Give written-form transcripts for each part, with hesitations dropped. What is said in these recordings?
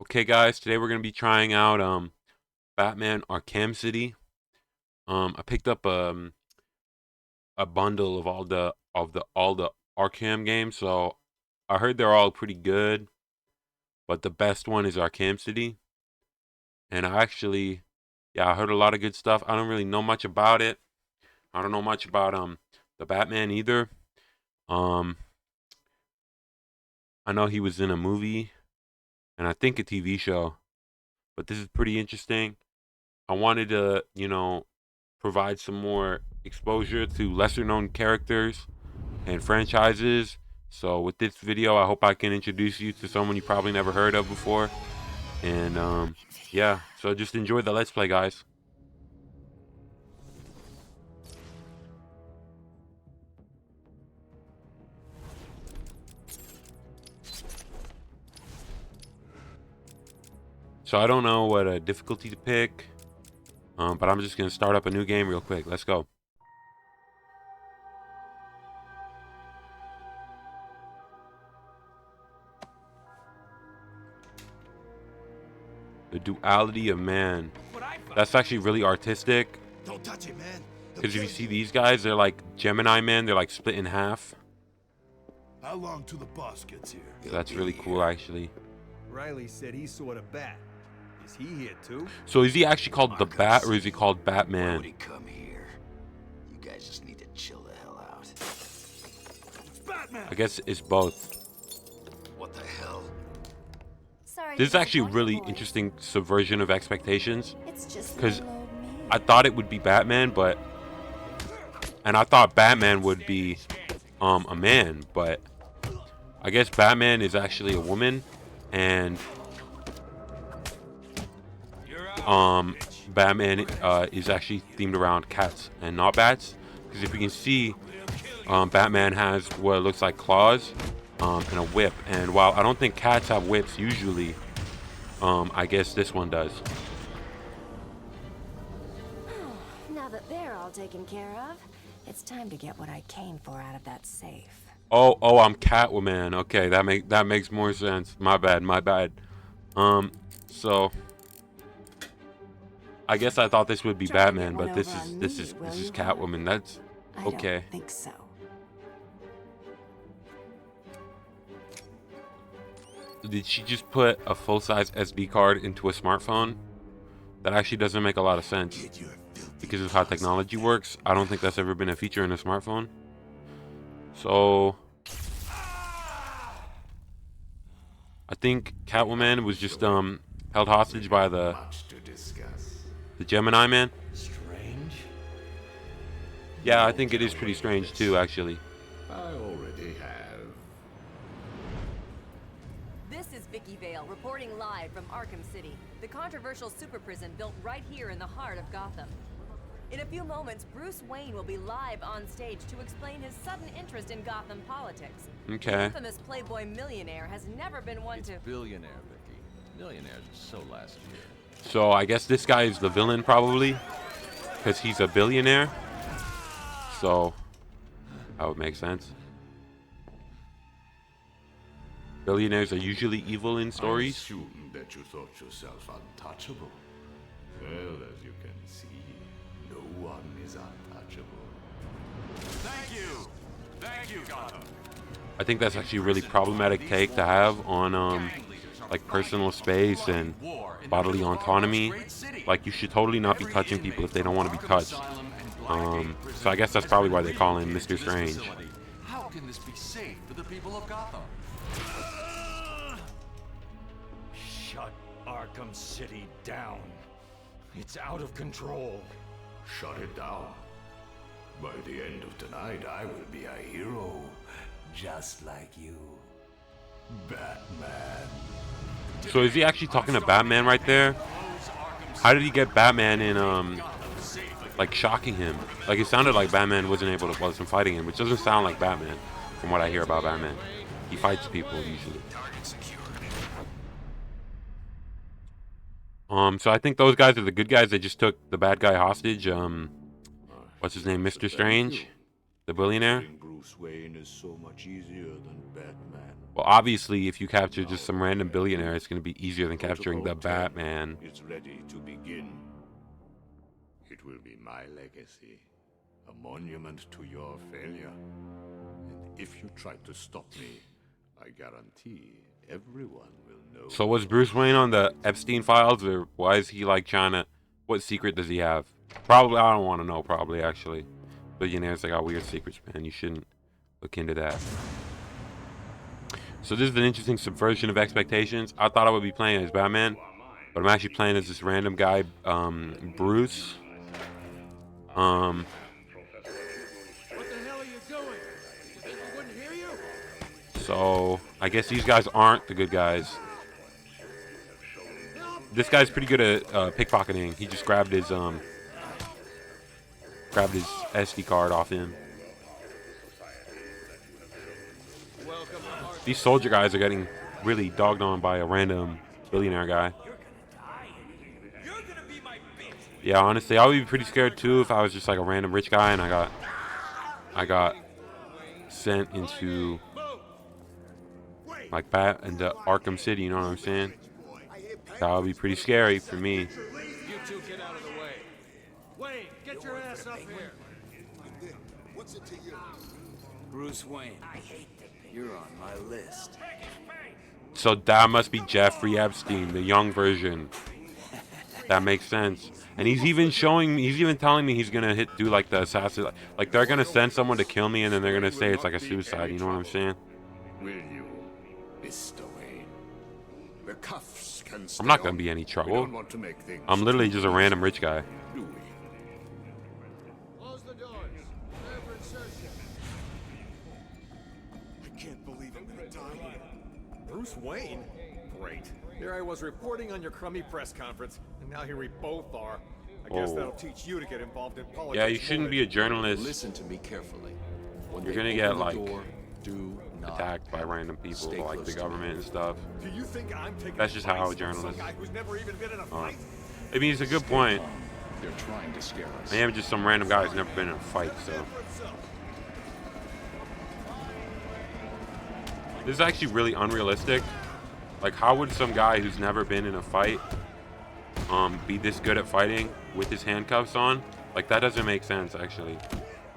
Okay, guys, today we're gonna be trying out Batman Arkham City. I picked up a bundle of all the Arkham games, so I heard they're all pretty good, but the best one is Arkham City. And I heard a lot of good stuff. I don't really know much about it. I don't know much about the Batman either. Um, I know he was in a movie and I think a TV show, but this is pretty interesting. I wanted to, provide some more exposure to lesser known characters and franchises. So with this video, I hope I can introduce you to someone you probably never heard of before. And yeah, so just enjoy the Let's Play, guys. So I don't know what difficulty to pick, but I'm just going to start up a new game real quick. Let's go. The duality of man. That's actually really artistic. Don't touch it, man. Because if you see these guys, they're like Gemini men. They're like split in half. How long till the boss gets here? So that's really cool, actually. Riley said he saw the bat. Is he here too? So is he actually called the Bat, or is he called Why Batman? would he come here? You guys just need to chill the hell out. Batman! I guess it's both. What the hell? Sorry. This is actually a really interesting subversion of expectations. It's just Because little old me. I thought it would be Batman, and I thought Batman would be a man, but I guess Batman is actually a woman, and Batman is actually themed around cats and not bats. Because if you can see, Batman has what looks like claws and a whip. And while I don't think cats have whips usually, I guess this one does. Now that they're all taken care of, it's time to get what I came for out of that safe. Oh, I'm Catwoman. Okay, that makes more sense. My bad. So I guess I thought this would be Try to Batman, get but one this over is on this me, is will this is you, Catwoman. That's I okay. don't think so. Did she just put a full-size SD card into a smartphone? That actually doesn't make a lot of sense Get your filthy because of how technology works. I don't think that's ever been a feature in a smartphone. So I think Catwoman was just held hostage by the much to discuss. Gemini man. Strange? Yeah, I think it is pretty strange too, actually. I already have. This is Vicky Vale reporting live from Arkham City, the controversial super prison built right here in the heart of Gotham. In a few moments, Bruce Wayne will be live on stage to explain his sudden interest in Gotham politics. Okay. The infamous Playboy millionaire has never been one to... Billionaire, Vicky. Millionaires are so last year. So I guess this guy is the villain probably, because he's a billionaire. So that would make sense. Billionaires are usually evil in I stories. assumed that you thought yourself untouchable. Well, as you can see, no one is untouchable. Thank you! Thank you, Gotham! I think that's actually a really problematic take to have on like personal space and bodily autonomy. Like you should totally not be touching people if they don't want to be touched. So I guess that's probably why they call him Mr. Strange. How can this be safe for the people of Gotham? Shut Arkham City down. It's out of control. Shut it down. By the end of tonight, I will be a hero, just like you. Batman. So is he actually talking to Batman right there? How did he get Batman in like shocking him? Like it sounded like Batman wasn't fighting him, which doesn't sound like Batman from what I hear about Batman. He fights people usually. So I think those guys are the good guys. They just took the bad guy hostage. What's his name? Mr. Strange. The billionaire? Killing Bruce Wayne is so much easier than Batman. Well, obviously, if you capture just some random billionaire, it's going to be easier than capturing the Protocol 10 Batman. is ready to begin. It will be my legacy, a monument to your failure. And if you try to stop me, I guarantee everyone will know. So was Bruce Wayne on the Epstein files, or why is he like trying to? What secret does he have? Probably, I don't want to know. Probably, actually, billionaires they got weird secrets, man. You shouldn't look into that. So this is an interesting subversion of expectations. I thought I would be playing as Batman, but I'm actually playing as this random guy, Bruce. What the hell are you doing? You think we wouldn't hear you? So I guess these guys aren't the good guys. This guy's pretty good at pickpocketing. He just grabbed his SD card off him. These soldier guys are getting really dogged on by a random billionaire guy. Yeah, honestly, I would be pretty scared too if I was just like a random rich guy and I got sent into like into Arkham City. You know what I'm saying? That would be pretty scary for me. You two get out of the way. Wayne, get your ass up here. What's it to you? Bruce Wayne, you're on my list. So that must be Jeffrey Epstein, the young version. That makes sense. And he's even telling me he's gonna do like the assassin, like they're gonna send someone to kill me, and then they're gonna say it's like a suicide. You know what I'm saying? Will you, Mr. Wayne? The cuffs can stay I'm not gonna on. be any We trouble. don't want to make things I'm literally too just a random rich guy. do we? Close the doors. Prepare for insertion. I can't believe I'm gonna die here. Bruce Wayne? Great. Here I was reporting on your crummy press conference, and now here we both are. I guess Oh. that'll teach you to get involved in politics. Yeah, you shouldn't be a journalist. Listen to me carefully. When You're they gonna open get the like door, do not attacked by random people, Stay like close the to me. government and stuff. Do you think I'm taking That's just how advice from journalists- some guy who's never even been in a fight? I mean, it's a good point. They're trying to scare us. I am just some random guy who's never been in a fight, so. For himself. This is actually really unrealistic. Like, how would some guy who's never been in a fight be this good at fighting with his handcuffs on? Like, that doesn't make sense, actually.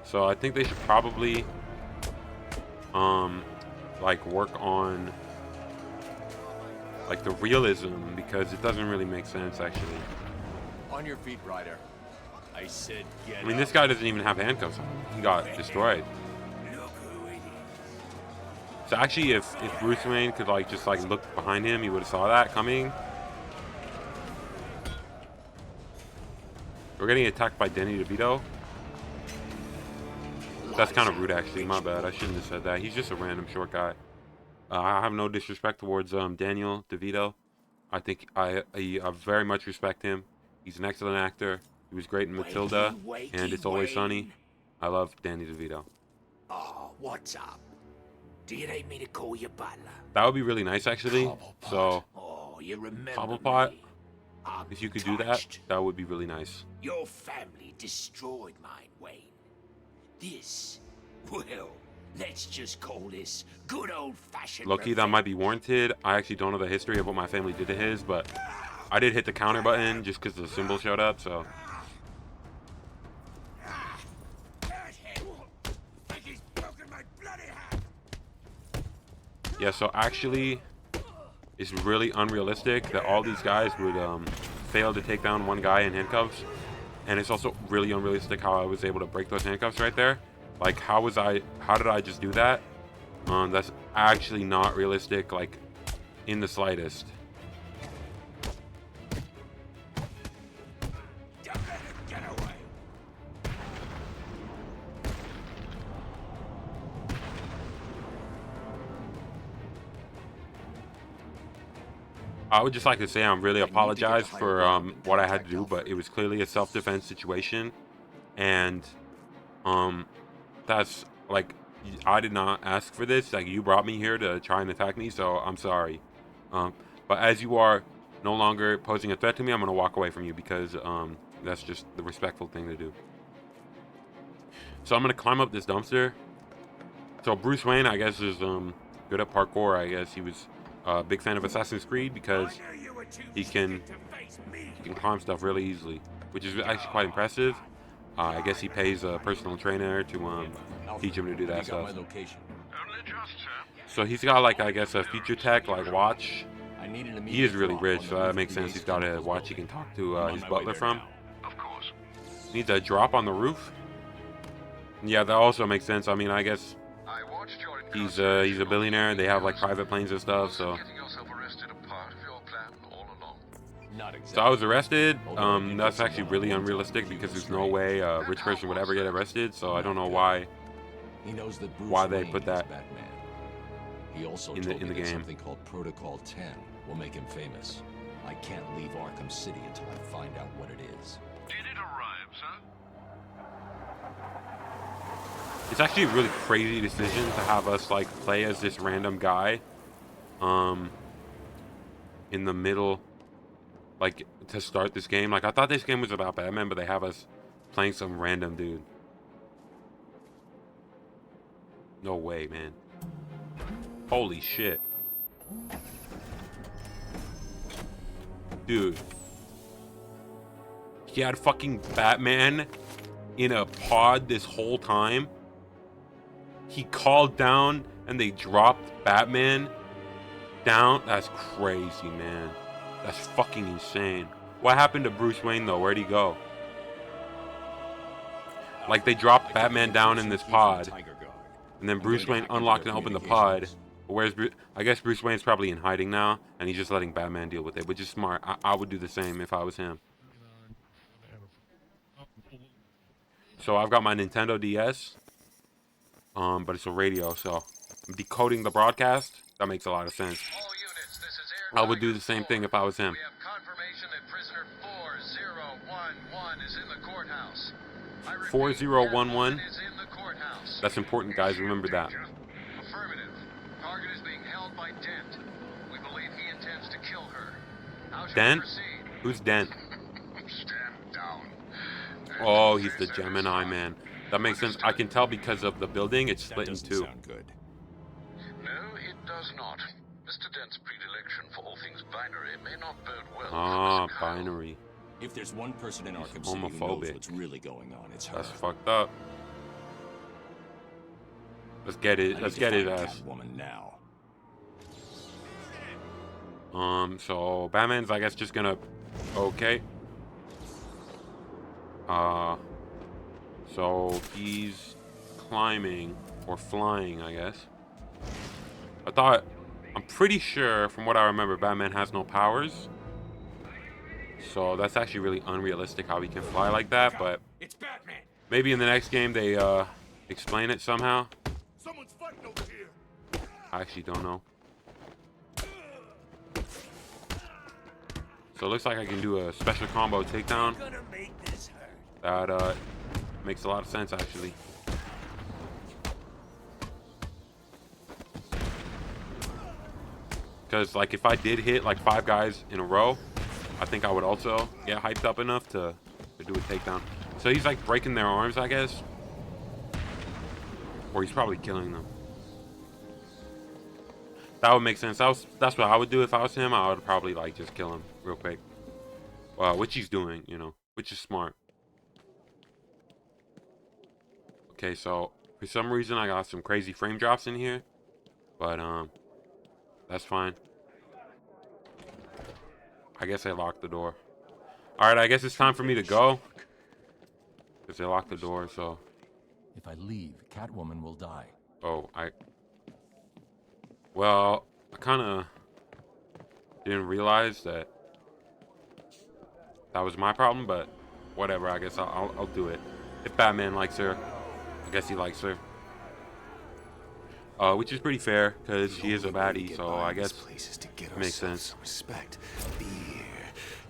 So I think they should probably like work on like the realism, because it doesn't really make sense, actually. On your feet, Ryder. I said get I mean, this guy doesn't even have handcuffs on. He got destroyed. So actually, if Bruce Wayne could like just like look behind him, he would have saw that coming. We're getting attacked by Danny DeVito. That's kind of rude, actually. My bad. I shouldn't have said that. He's just a random short guy. I have no disrespect towards Daniel DeVito. I think I very much respect him. He's an excellent actor. He was great in Matilda and It's Always Sunny. I love Danny DeVito. Oh, what's up? Do you need me to call you butler? That would be really nice, actually. So, Oh, you remember Cobblepot, me? I'm if you could do that, touched. that would be really nice. Your family destroyed mine, Wayne. This, well, let's just call this good old-fashioned Low-key, that might be warranted. I actually don't know the history of what my family did to his, but I did hit the counter button just because the symbol showed up, so. Yeah, so actually, it's really unrealistic that all these guys would fail to take down one guy in handcuffs. And it's also really unrealistic how I was able to break those handcuffs right there. Like, how did I just do that? That's actually not realistic, like, in the slightest. I would just like to say I'm really apologize for what I had to do, but it was clearly a self-defense situation, and that's like, I did not ask for this. Like, you brought me here to try and attack me, so I'm sorry. But as you are no longer posing a threat to me, I'm gonna walk away from you, because that's just the respectful thing to do. So I'm gonna climb up this dumpster. So Bruce Wayne, I guess, is good at parkour. I guess he was a big fan of Assassin's Creed because he can climb stuff really easily, which is actually quite impressive. I guess he pays a personal trainer to teach him to do that stuff. So he's got like, I guess, a future tech like watch. He is really rich, so that makes sense. He's got a watch he can talk to his butler from. Needs a drop on the roof. Yeah, that also makes sense. I mean, I guess he's a billionaire. They have like private planes and stuff. So I was arrested. That's actually really unrealistic because there's no way a rich person would ever get arrested. So I don't know why they put that He also in told the me that game. something called Protocol 10 will make him famous. I can't leave Arkham City until I find out what it is. Did it arrive, sir? It's actually a really crazy decision to have us like play as this random guy, in the middle, like to start this game. Like I thought this game was about Batman, but they have us playing some random dude. No way, man. Holy shit. Dude. He had fucking Batman in a pod this whole time. He called down and they dropped Batman down. That's crazy, man. That's fucking insane. What happened to Bruce Wayne though? Where'd he go? Like they dropped Batman down in this pod, and then Bruce Wayne unlocked and opened the pod. Where's Bruce? I guess Bruce Wayne's probably in hiding now, and he's just letting Batman deal with it, which is smart. I would do the same if I was him. So I've got my Nintendo DS, but it's a radio, so I'm decoding the broadcast. That makes a lot of sense. I would do the same thing if I was him. We have confirmation that prisoner 4011 is in the courthouse. 4011. Is in the courthouse. That's important, guys. Remember that. Affirmative. Target is being held by Dent. We believe he intends to kill her. How should Dent? we proceed? Who's Dent? Stand down. Oh, he's the Gemini man. That makes sense. I can tell because of the building. It's split in two. Sound good. No, it does not. Mr. Dent's predilection for all things binary may not bode well. Ah, binary. If there's one person in Arkham City who knows homophobic. what's really going on, it's her. That's fucked up. Let's get it. Let's get his ass. Catwoman now. So Batman's, I guess, just gonna. Okay. So he's climbing or flying, I guess. I'm pretty sure, from what I remember, Batman has no powers. So that's actually really unrealistic how he can fly like that, but It's Batman. maybe in the next game they explain it somehow. Someone's fighting over here. I actually don't know. So it looks like I can do a special combo takedown. That makes a lot of sense, actually. Because like if I did hit like 5 guys in a row, I think I would also get hyped up enough to do a takedown. So he's like breaking their arms, I guess. Or he's probably killing them. That would make sense. That's what I would do if I was him. I would probably like just kill him real quick. Which he's doing, you know, which is smart. Okay, so for some reason I got some crazy frame drops in here, but that's fine. I guess I locked the door. All right, I guess it's time for me to go. Because they locked the door, so. If I leave, Catwoman will die. Oh, well, I kind of didn't realize that was my problem, but whatever. I guess I'll do it. If Batman likes her, I guess he likes her. Which is pretty fair because she is a baddie, so I guess it makes sense. Respect. Fear.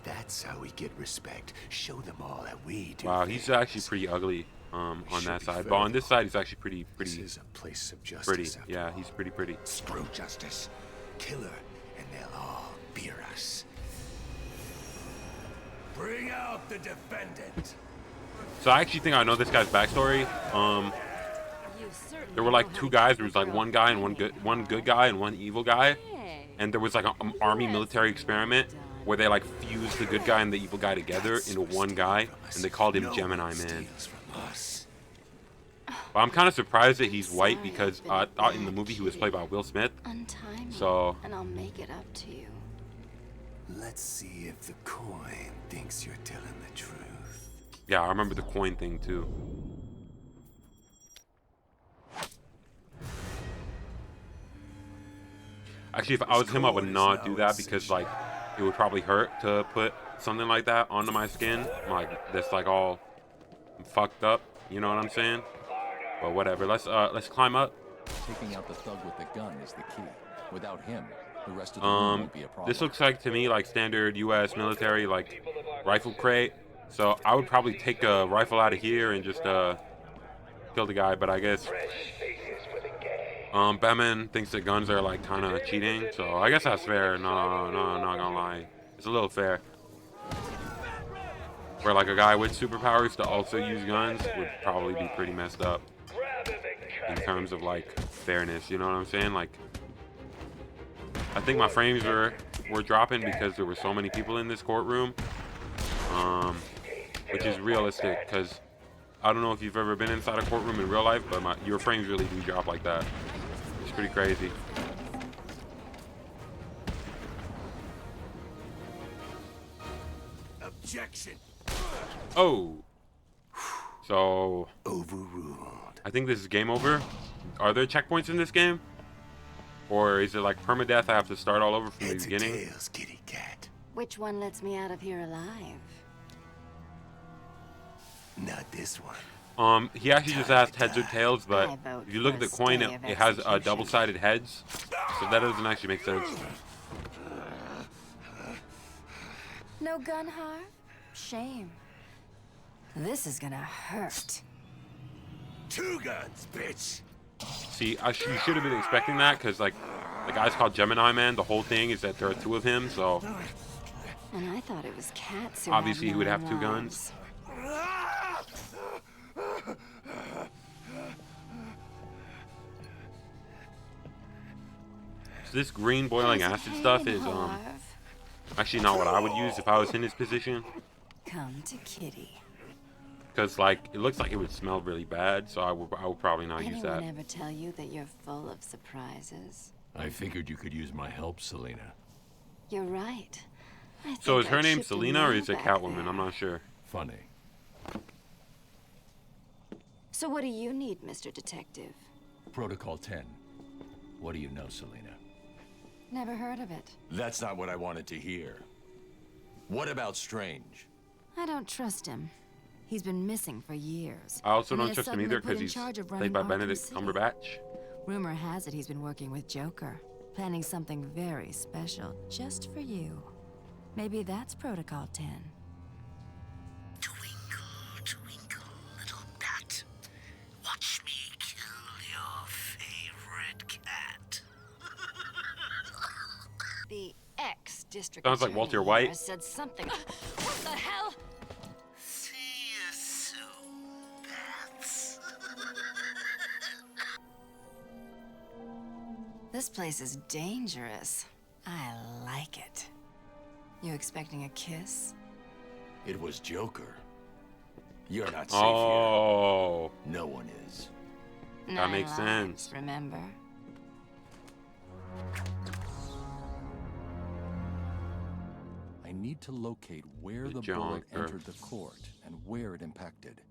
That's how we get respect. Show them all that we do. Wow, he's actually pretty ugly on that side, but on this side he's actually pretty This is a place of justice. pretty. after Yeah, all. he's pretty pretty. Screw justice. Kill her, and they'll all fear us. Bring out the defendant. So I actually think I know this guy's backstory. There were like two guys. There was like one guy and one good guy and one evil guy. And there was like an army military experiment where they like fused the good guy and the evil guy together into one guy, and they called him Gemini Man. But I'm kind of surprised that he's white because I thought in the movie he was played by Will Smith. Untie me, So and I'll make it up to you. Let's see if the coin thinks you're telling the truth. yeah, I remember the coin thing too. Actually, if I was him, I would not do that because like it would probably hurt to put something like that onto my skin, like that's like all fucked up. You know what I'm saying? But whatever. Let's climb up. Taking out the thug with the gun is the key. Without him, the rest of the room won't be a problem. This looks like to me like standard U.S. military like rifle crate. So I would probably take a rifle out of here and just kill the guy. But I guess Batman thinks that guns are like kind of cheating. So I guess that's fair. No, not gonna lie. It's a little fair. Where like a guy with superpowers to also use guns would probably be pretty messed up in terms of like fairness. You know what I'm saying? Like, I think my frames were dropping because there were so many people in this courtroom, which is realistic because I don't know if you've ever been inside a courtroom in real life, but your frames really do drop like that. It's pretty crazy. Objection. Oh, so Overruled. I think this is game over. Are there checkpoints in this game? Or is it like permadeath? I have to start all over from the beginning? Tails, kitty cat. Which one lets me out of here alive? Not this one. He actually just asked heads or tails, but I vote if you look at for the coin, stay of it has execution. double-sided heads, so that doesn't actually make sense. No gun harm? Shame. This is gonna hurt. Two guns, bitch. See, you should have been expecting that, because like the guy's called Gemini Man. The whole thing is that there are two of him, so And I thought it was cats who obviously had he would have 9 two guns. lives. So this green boiling How's it acid stuff hanging, is Harv? actually not what I would use if I was in his position, Come to Kitty. because like it looks like it would smell really bad, so I would probably not use Anyone that. ever tell you that you're full of surprises? I figured you could use my help, Selena. You're right. I So think is her I'd name shipped a Selena or mail is it back Catwoman? there. I'm not sure. Funny. So what do you need, Mr. Detective? Protocol 10. What do you know, Selena? Never heard of it. That's not what I wanted to hear. What about Strange? I don't trust him. He's been missing for years. I also And don't then trust him suddenly either put because in he's charge of played running by Arkham Benedict City. Cumberbatch. Rumor has it he's been working with Joker, planning something very special just for you. Maybe that's Protocol 10. Twinkle, twinkle, little bat. Watch me kill your favorite cat. The ex-district Sounds like attorney Walter here White. said something. What the hell? See you soon, bats. This place is dangerous. I like it. You expecting a kiss? It was Joker. You're not safe Oh, here. No one is. That makes 9 lives, sense. Remember? I need to locate where The the bullet Joker. entered the court and where it impacted.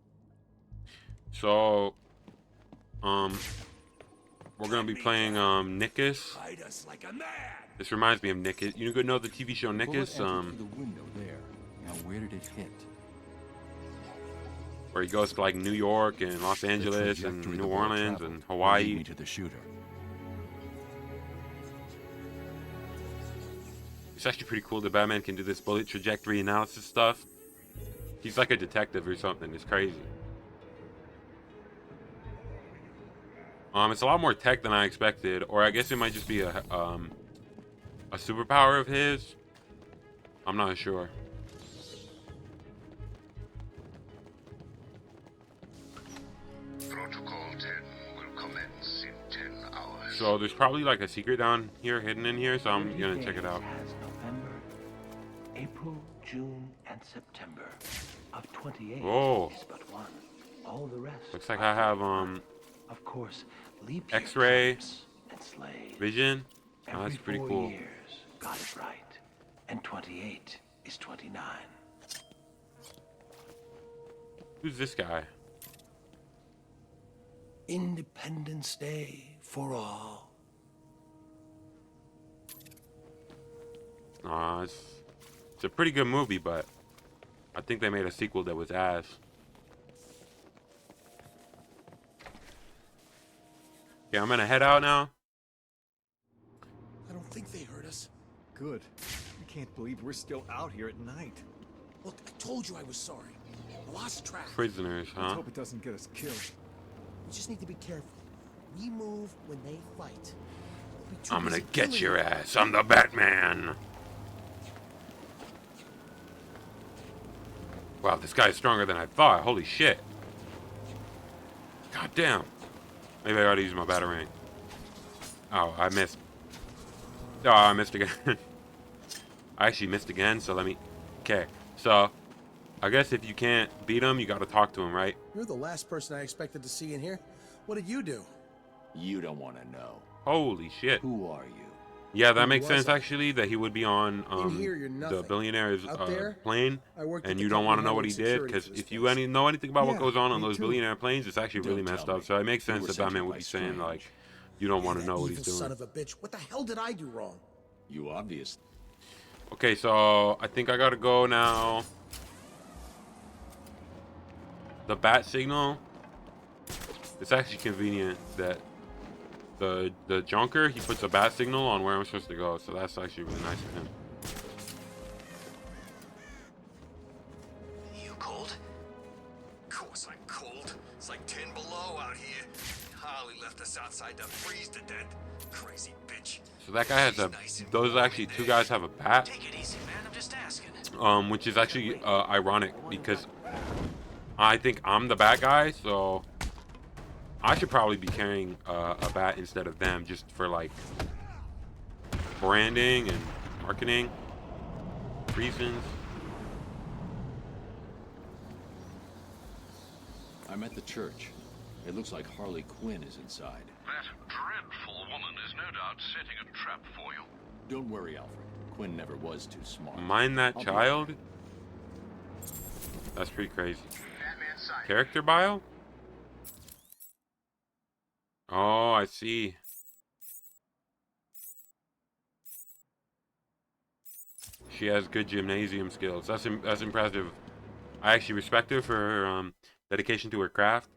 so we're gonna be playing Nickus. Fight us like a man. This reminds me of Nickus. You know the TV show Bullet Nickus, entered through the window there. Now where did it hit? where he goes to like New York and Los The Angeles trajectory and the New bullet Orleans traveled and will lead Hawaii. me to the shooter. It's actually pretty cool that Batman can do this bullet trajectory analysis stuff. He's like a detective or something. It's crazy. It's a lot more tech than I expected, or I guess it might just be a superpower of his. I'm not sure. Protocol 10 will commence in 10 hours. So there's probably like a secret down here, hidden in here, so I'm gonna check it out. Has November, April, June, and September. Of 28 Whoa. is but one. All the rest. Looks like I have Of course, leap year X-ray jumps and slave. vision. Oh, Every that's pretty 4 cool. years, got it right. And 28 is 29. Who's this guy? Independence Day for all. It's a pretty good movie, but I think they made a sequel that was ass. Okay, I'm gonna head out now. I don't think they hurt us. Good. I can't believe we're still out here at night. Look, I told you I was sorry. I lost track. Prisoners, Let's huh? hope it doesn't get us killed. We just need to be careful. We move when they fight. We'll be too I'm gonna busy get killing your them. ass. I'm the Batman. Wow, this guy's stronger than I thought. Holy shit. God damn. Maybe I ought to use my batarang. Oh, I missed. Oh, I missed again. I actually missed again, so let me... Okay, so... I guess if you can't beat him, you gotta talk to him, right? You're the last person I expected to see in here. What did you do? You don't want to know. Holy shit. Who are you? Yeah, that Who makes was sense, I? actually, that he would be on In here, you're the nothing. billionaire's Out there, plane, I worked at and the you don't want to company know what he handling did, security because for this if you place. know anything about what Yeah, goes on me those too. billionaire planes, it's actually really Don't messed tell up. me. So it makes You sense were that sent Batman here would by be saying, Strange. like, you don't want to That know what evil he's doing. son of a bitch. What the hell did I do wrong? You obviously. Okay, so I think I gotta go now. The bat signal. It's actually convenient that the junker, he puts a bat signal on where I'm supposed to go, so that's actually really nice of him. You cold? Of course I'm cold. It's like 10 below out here. Holly left us outside to freeze to death. Crazy bitch. So that guy has a. Those actually two guys have a bat. Take it easy, man. I'm just asking. Which is actually ironic because I think I'm the bad guy, so I should probably be carrying a bat instead of them, just for like branding and marketing reasons. I'm at the church. It looks like Harley Quinn is inside. That dreadful woman is no doubt setting a trap for you. Don't worry, Alfred. Quinn never was too smart. Mind that I'll be child? That's pretty crazy. Batman sighted. Character bio? Oh, I see. She has good gymnasium skills. That's impressive. I actually respect her for her dedication to her craft.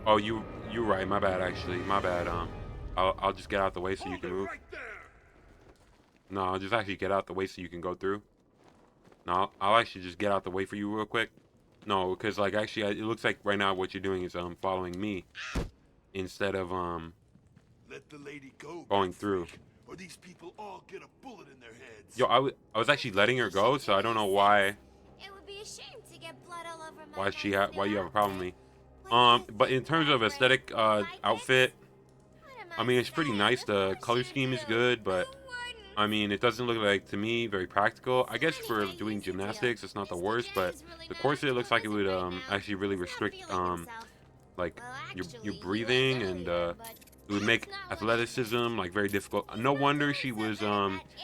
Oh, you're right. My bad, actually. My bad. I'll just get out the way so you can move. No, I'll just actually get out the way so you can go through. No, I'll actually just get out the way for you real quick. No, because like actually, it looks like right now what you're doing is following me instead of Let the lady go, going through. or these people all get a bullet in their heads. Yo, I was actually letting her go, so I don't know why It would be a shame to get blood all over my why you have a problem with me. But in terms of aesthetic outfit, I mean it's pretty nice. The color scheme is good, but I mean it doesn't look like to me very practical. I guess for doing gymnastics, it's not the worst, but the corset looks like it would actually really restrict like your breathing, and it would make athleticism like very difficult. No wonder she was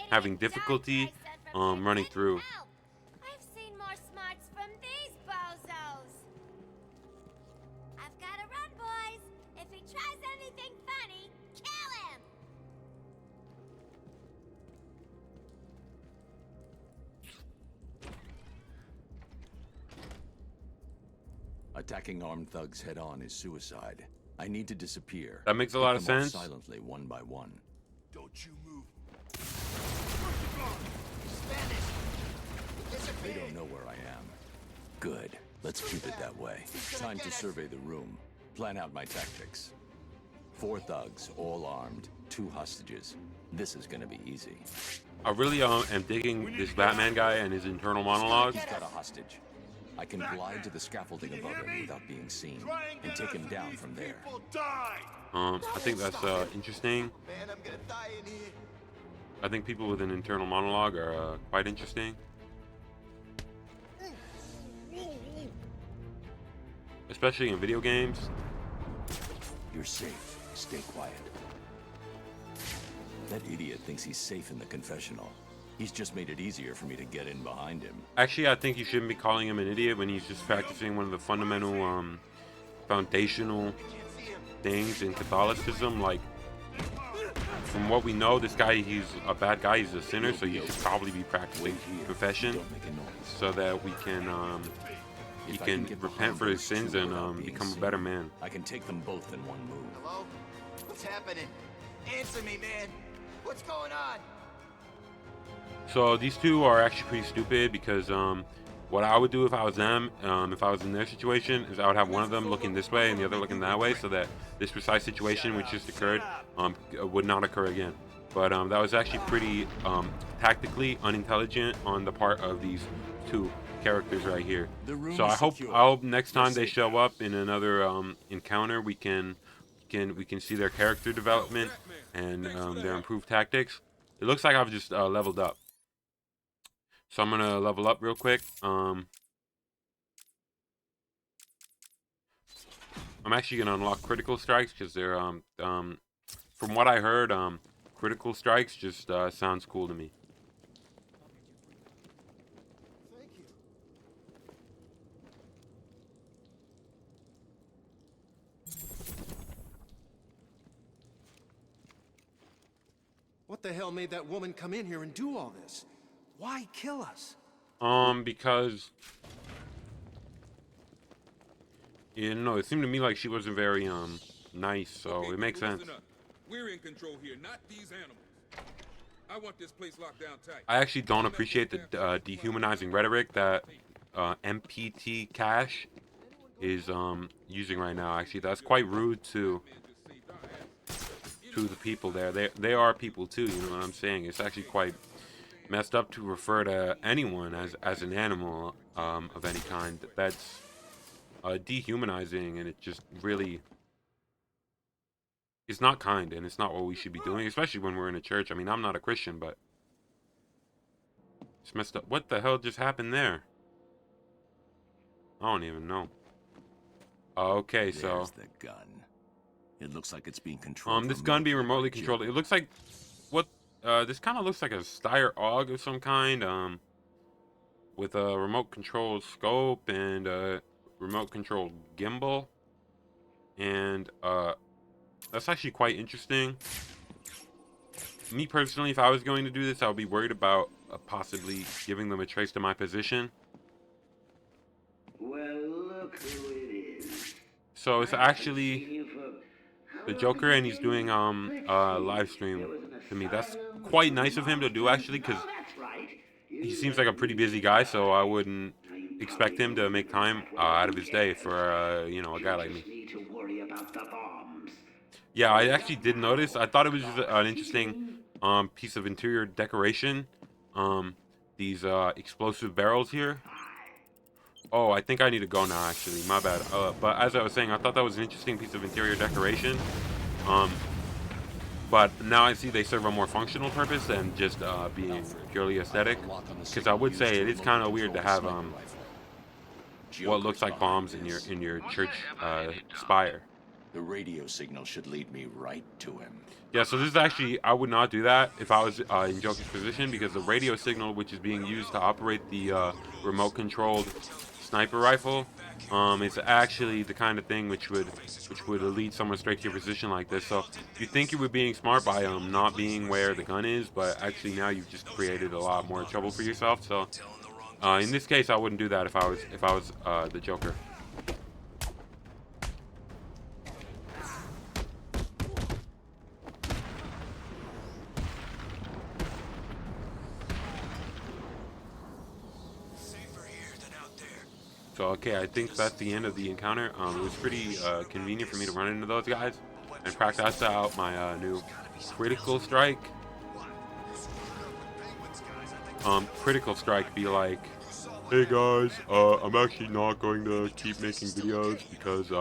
having difficulty running through. I've seen more smarts from these bozos. I've got to run, boys. If he tries anything funny, kill him. Attacking armed thugs head-on is suicide. I need to disappear. That makes a lot of Pick them off sense. Silently, one by one. Don't you move. They don't know where I am. Good. Let's keep it that way. Time to survey the room. Plan out my tactics. 4 thugs, all armed. 2 hostages. This is gonna be easy. I really am digging this Batman guy and his internal monologue. He's got a hostage. I can glide to the scaffolding above him without being seen, and take him down from there. I think that's interesting. Man, I'm gonna die in here. I think people with an internal monologue are quite interesting. Especially in video games. You're safe. Stay quiet. That idiot thinks he's safe in the confessional. He's just made it easier for me to get in behind him. Actually, I think you shouldn't be calling him an idiot when he's just practicing one of the fundamental, foundational things in Catholicism. Like, from what we know, this guy, he's a bad guy. He's a sinner, so you should probably be practicing confession so that he can repent for his sins and become a better man. I can take them both in one move. Hello? What's happening? Answer me, man. What's going on? So these two are actually pretty stupid because what I would do if I was them, if I was in their situation, is I would have one of them looking this way and the other looking that way, so that this precise situation which just occurred would not occur again. But that was actually pretty tactically unintelligent on the part of these two characters right here. So I hope next time they show up in another encounter, we can see their character development and their improved tactics. It looks like I've just leveled up. So I'm gonna level up real quick. I'm actually gonna unlock critical strikes because they're from what I heard, critical strikes just sounds cool to me. What the hell made that woman come in here and do all this? Why kill us? Because you know, it seemed to me like she wasn't very nice, so it makes sense. We're in control here, not these animals. I want this place locked down tight. I actually don't appreciate the dehumanizing rhetoric that MPT Cash is using right now. Actually, that's quite rude to the people there. They are people too, you know what I'm saying? It's actually quite messed up to refer to anyone as an animal of any kind. That's dehumanizing, and it just really is not kind, and it's not what we should be doing, especially when we're in a church. I mean, I'm not a Christian, but it's messed up. What the hell just happened there? I don't even know. Okay, so there's the gun. It looks like it's being controlled. This gun being remotely controlled. It looks like what? This kind of looks like a Steyr AUG of some kind, with a remote controlled scope and a remote controlled gimbal, and that's actually quite interesting. Me personally, if I was going to do this, I would be worried about possibly giving them a trace to my position. Well, look who it is. So it's actually the Joker, and he's doing a live stream to me. That's quite nice of him to do, actually, because he seems like a pretty busy guy, so I wouldn't expect him to make time out of his day for you know, a guy like me. Yeah, I actually did notice. I thought it was just an interesting piece of interior decoration. These explosive barrels here. Oh, I think I need to go now, actually. My bad. But as I was saying, I thought that was an interesting piece of interior decoration. But now I see they serve a more functional purpose than just being purely aesthetic. Because I would say it is kind of weird to have what looks like bombs in your church spire. The radio signal should lead me right to him. Yeah, so this is actually, I would not do that if I was in Joker's position, because the radio signal which is being used to operate the remote controlled sniper rifle, it's actually the kind of thing which would lead someone straight to your position like this. So you think you were being smart by not being where the gun is, but actually now you've just created a lot more trouble for yourself. So in this case, I wouldn't do that if I was the Joker. So, okay, I think that's the end of the encounter. It was pretty convenient for me to run into those guys and practice out my new critical strike. Critical strike be like Hey guys, I'm actually not going to keep making videos because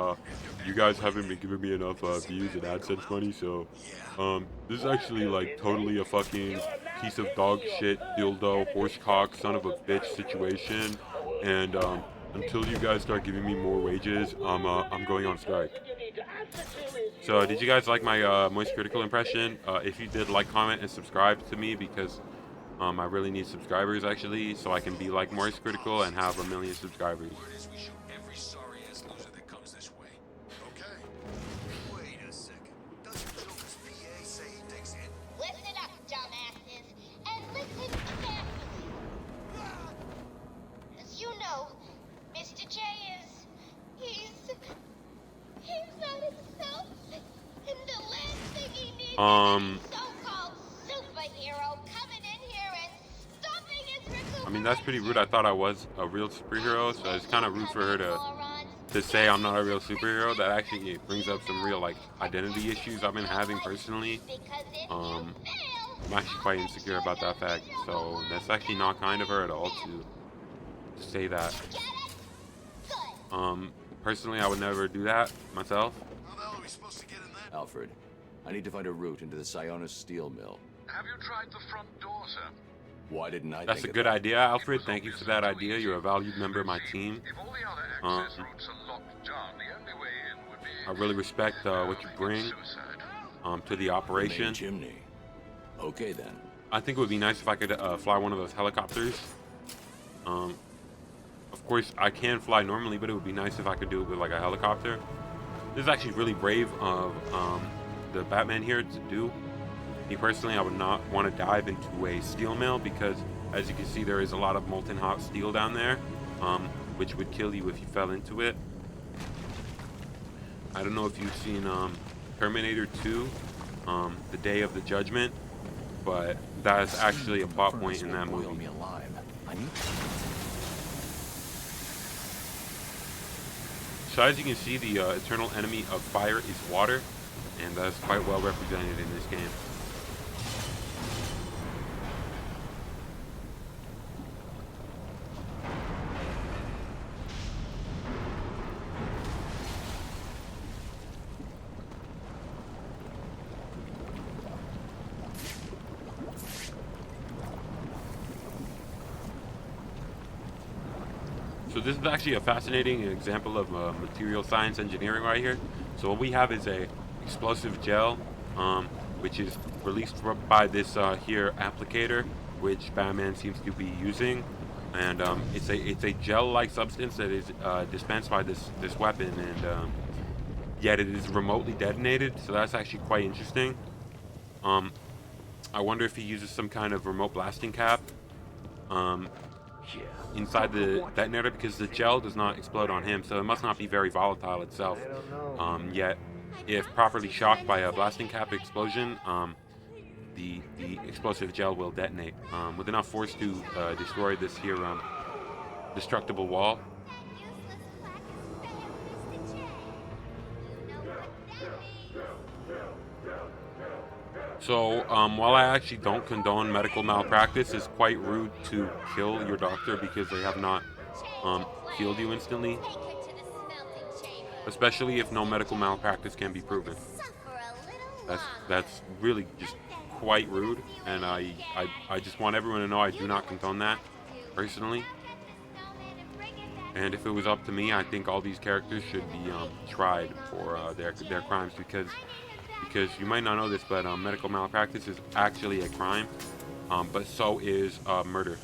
you guys haven't been giving me enough views and AdSense money. So this is actually like totally a fucking piece of dog shit, dildo, horsecock, son of a bitch situation. And until you guys start giving me more wages, I'm going on strike. So did you guys like my Moist Critical impression? If you did, like, comment, and subscribe to me because I really need subscribers actually, so I can be like Moist Critical and have 1,000,000 subscribers. Every sorry ass loser that comes this way. Okay. Wait a second. Doesn't Joker's PA say he thinks it? Listen up, dumbasses, and listen carefully. As you know, Mr. J he's not himself. And the last thing he needs is any so-called superhero coming in here and stopping his recuperation. I mean, that's pretty rude. I thought I was a real superhero, so it's kind of rude for her to say I'm not a real superhero. That actually brings up some real like identity issues I've been having personally. I'm actually quite insecure about that fact, so that's actually not kind of her at all to say that. Personally, I would never do that myself. Alfred, I need to find a route into the Sionis steel mill. Have you tried the front door, sir? Why didn't I That's a think of good that? idea, Alfred. Thank you for that idea. You're a valued member of my team. If all the other access routes are locked down, the only way in would be... I really respect what you bring to the operation. The main chimney. Okay then. I think it would be nice if I could fly one of those helicopters. Of course, I can fly normally, but it would be nice if I could do it with like a helicopter. This is actually really brave of the Batman here to do. Me personally, I would not want to dive into a steel mill because, as you can see, there is a lot of molten hot steel down there, which would kill you if you fell into it. I don't know if you've seen Terminator 2, The Day of the Judgment, but that is actually a plot point in that movie. Me alive. I need. So as you can see, the eternal enemy of fire is water, and that's quite well represented in this game. So this is actually a fascinating example of material science engineering right here. So what we have is a explosive gel, which is released by this here applicator, which Batman seems to be using, and it's a gel-like substance that is dispensed by this weapon, and yet it is remotely detonated. So that's actually quite interesting. I wonder if he uses some kind of remote blasting cap. Inside the detonator, because the gel does not explode on him, so it must not be very volatile itself. Yet, if properly shocked by a blasting cap explosion, the explosive gel will detonate with enough force to destroy this here destructible wall. So, while I actually don't condone medical malpractice, it's quite rude to kill your doctor because they have not healed you instantly. Especially if no medical malpractice can be proven. That's really just quite rude, and I just want everyone to know I do not condone that, personally. And if it was up to me, I think all these characters should be tried for their crimes, because you might not know this, but medical malpractice is actually a crime, but so is murder.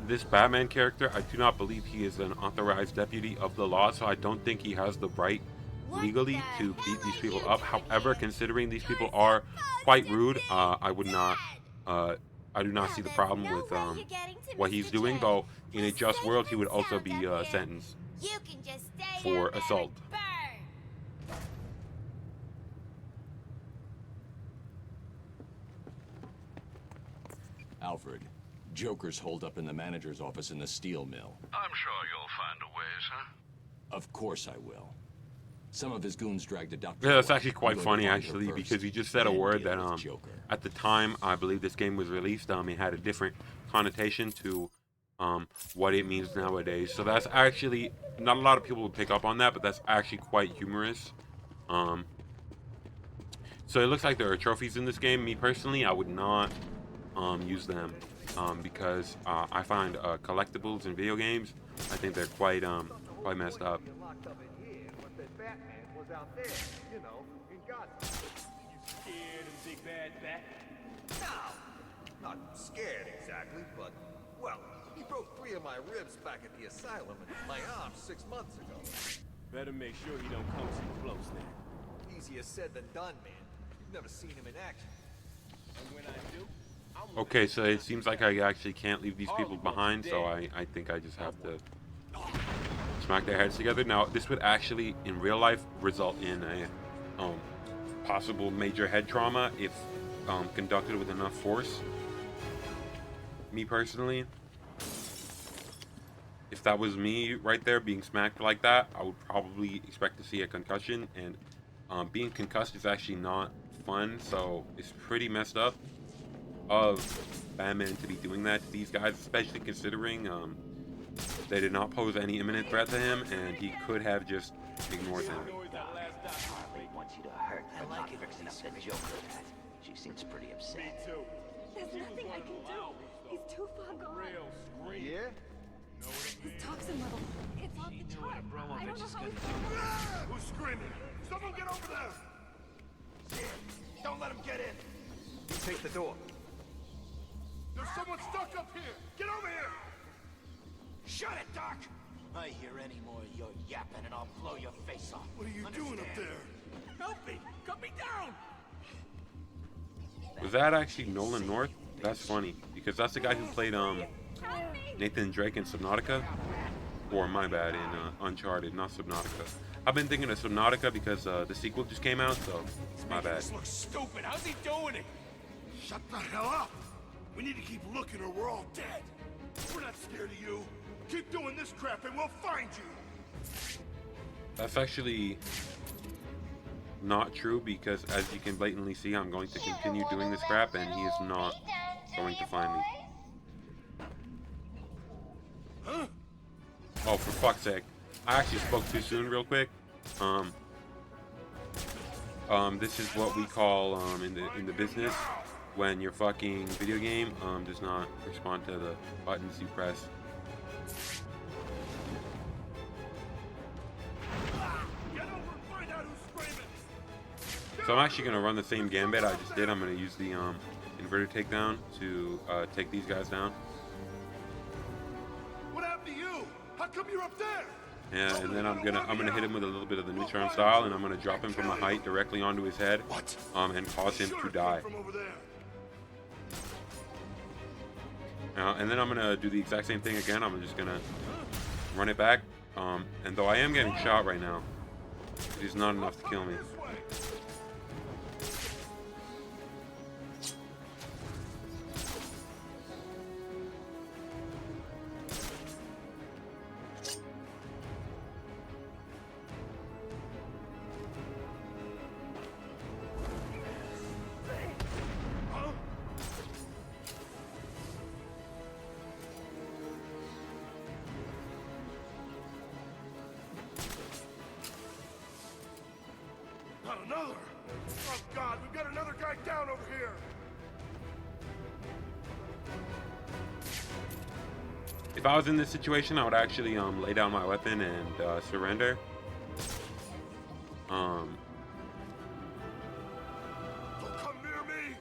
This Batman character, I do not believe he is an authorized deputy of the law, so I don't think he has the right legally to beat these people up. However, considering these people are quite rude, I would not. I do not see the problem with what he's doing. Though in a just world, he would also be sentenced for assault. Alfred, Joker's holed up in the manager's office in the steel mill. I'm sure you'll find a way, sir. Of course I will. Some of his goons dragged a doctor. Yeah, that's actually quite funny, actually, because he just said a word that, at the time, I believe this game was released, it had a different connotation to, what it means nowadays. So that's actually, not a lot of people would pick up on that, but that's actually quite humorous. So it looks like there are trophies in this game. Me personally, I would not, use them, because, I find, collectibles in video games, I think they're quite messed up. Out there, you know, in Gotham. You scared of Big Bad Bat? No, not scared exactly, but, well, he broke 3 of my ribs back at the asylum and my arm 6 months ago. Better make sure he don't come too close then. Easier said than done, man. You've never seen him in action. And when I do, okay, so it seems like I actually can't leave these people behind, so I think I just have to smack their heads together. Now, this would actually, in real life, result in a possible major head trauma if conducted with enough force. Me personally, if that was me right there being smacked like that, I would probably expect to see a concussion, and being concussed is actually not fun, so it's pretty messed up of Batman to be doing that to these guys, especially considering they did not pose any imminent threat to him, and he could have just ignored them. Harley wants you to hurt her, not fixing up the Joker hat. She seems pretty upset. Me too. There's nothing I can do. He's too far gone. Yeah? His toxin level, it's off the chart. I don't know how he's Who's screaming? Someone get over there! Don't let him get in! You take the door. There's someone stuck up here! Get over here! Shut it, Doc! I hear any more of your yapping and I'll blow your face off. What are you doing up there? Help me! Cut me down! Was that actually Nolan North? That's funny, because that's the guy who played Nathan Drake in Subnautica. Or my bad, in Uncharted, not Subnautica. I've been thinking of Subnautica because the sequel just came out, so my bad. This looks stupid. How's he doing it? Shut the hell up! We need to keep looking or we're all dead. We're not scared of you. Keep doing this crap and we'll find you. That's actually not true, because as you can blatantly see, I'm going to continue doing this crap and he is not going to find me. Huh? Oh, for fuck's sake. I actually spoke too soon real quick. This is what we call in the business when your fucking video game does not respond to the buttons you press. So I'm actually gonna run the same gambit I just did. I'm gonna use the inverted takedown to take these guys down. What happened to you? How come you're up there? Yeah, and then I'm gonna hit him with a little bit of the neutron style, and I'm gonna drop him from a height directly onto his head, and cause him to die. And then I'm gonna do the exact same thing again. I'm just gonna run it back, and though I am getting shot right now, it is not enough to kill me. Not another! Oh God, we've got another guy down over here! If I was in this situation, I would actually lay down my weapon and surrender. Don't come near me!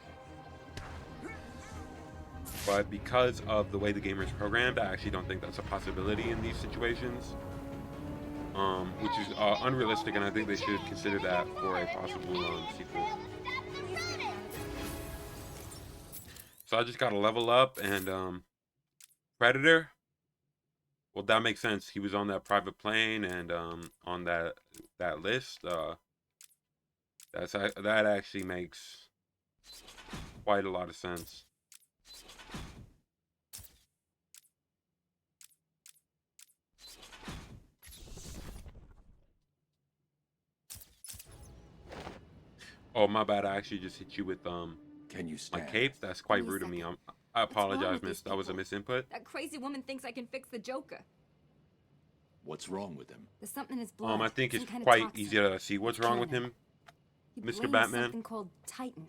But because of the way the game is programmed, I actually don't think that's a possibility in these situations. which is unrealistic, and I think they should consider that for a possible sequel. So I just gotta level up, and Predator. Well, that makes sense. He was on that private plane, and on that list. That actually makes quite a lot of sense. Oh, my bad. I actually just hit you with Can you my stand? cape. That's quite rude of me. I apologize, miss. That was a misinput. That crazy woman thinks I can fix the Joker. What's wrong with him? There's something in his blood. I think it's some kind of quite toxin. easy to see what's wrong with him, He Mr. blames Batman. something called Titan.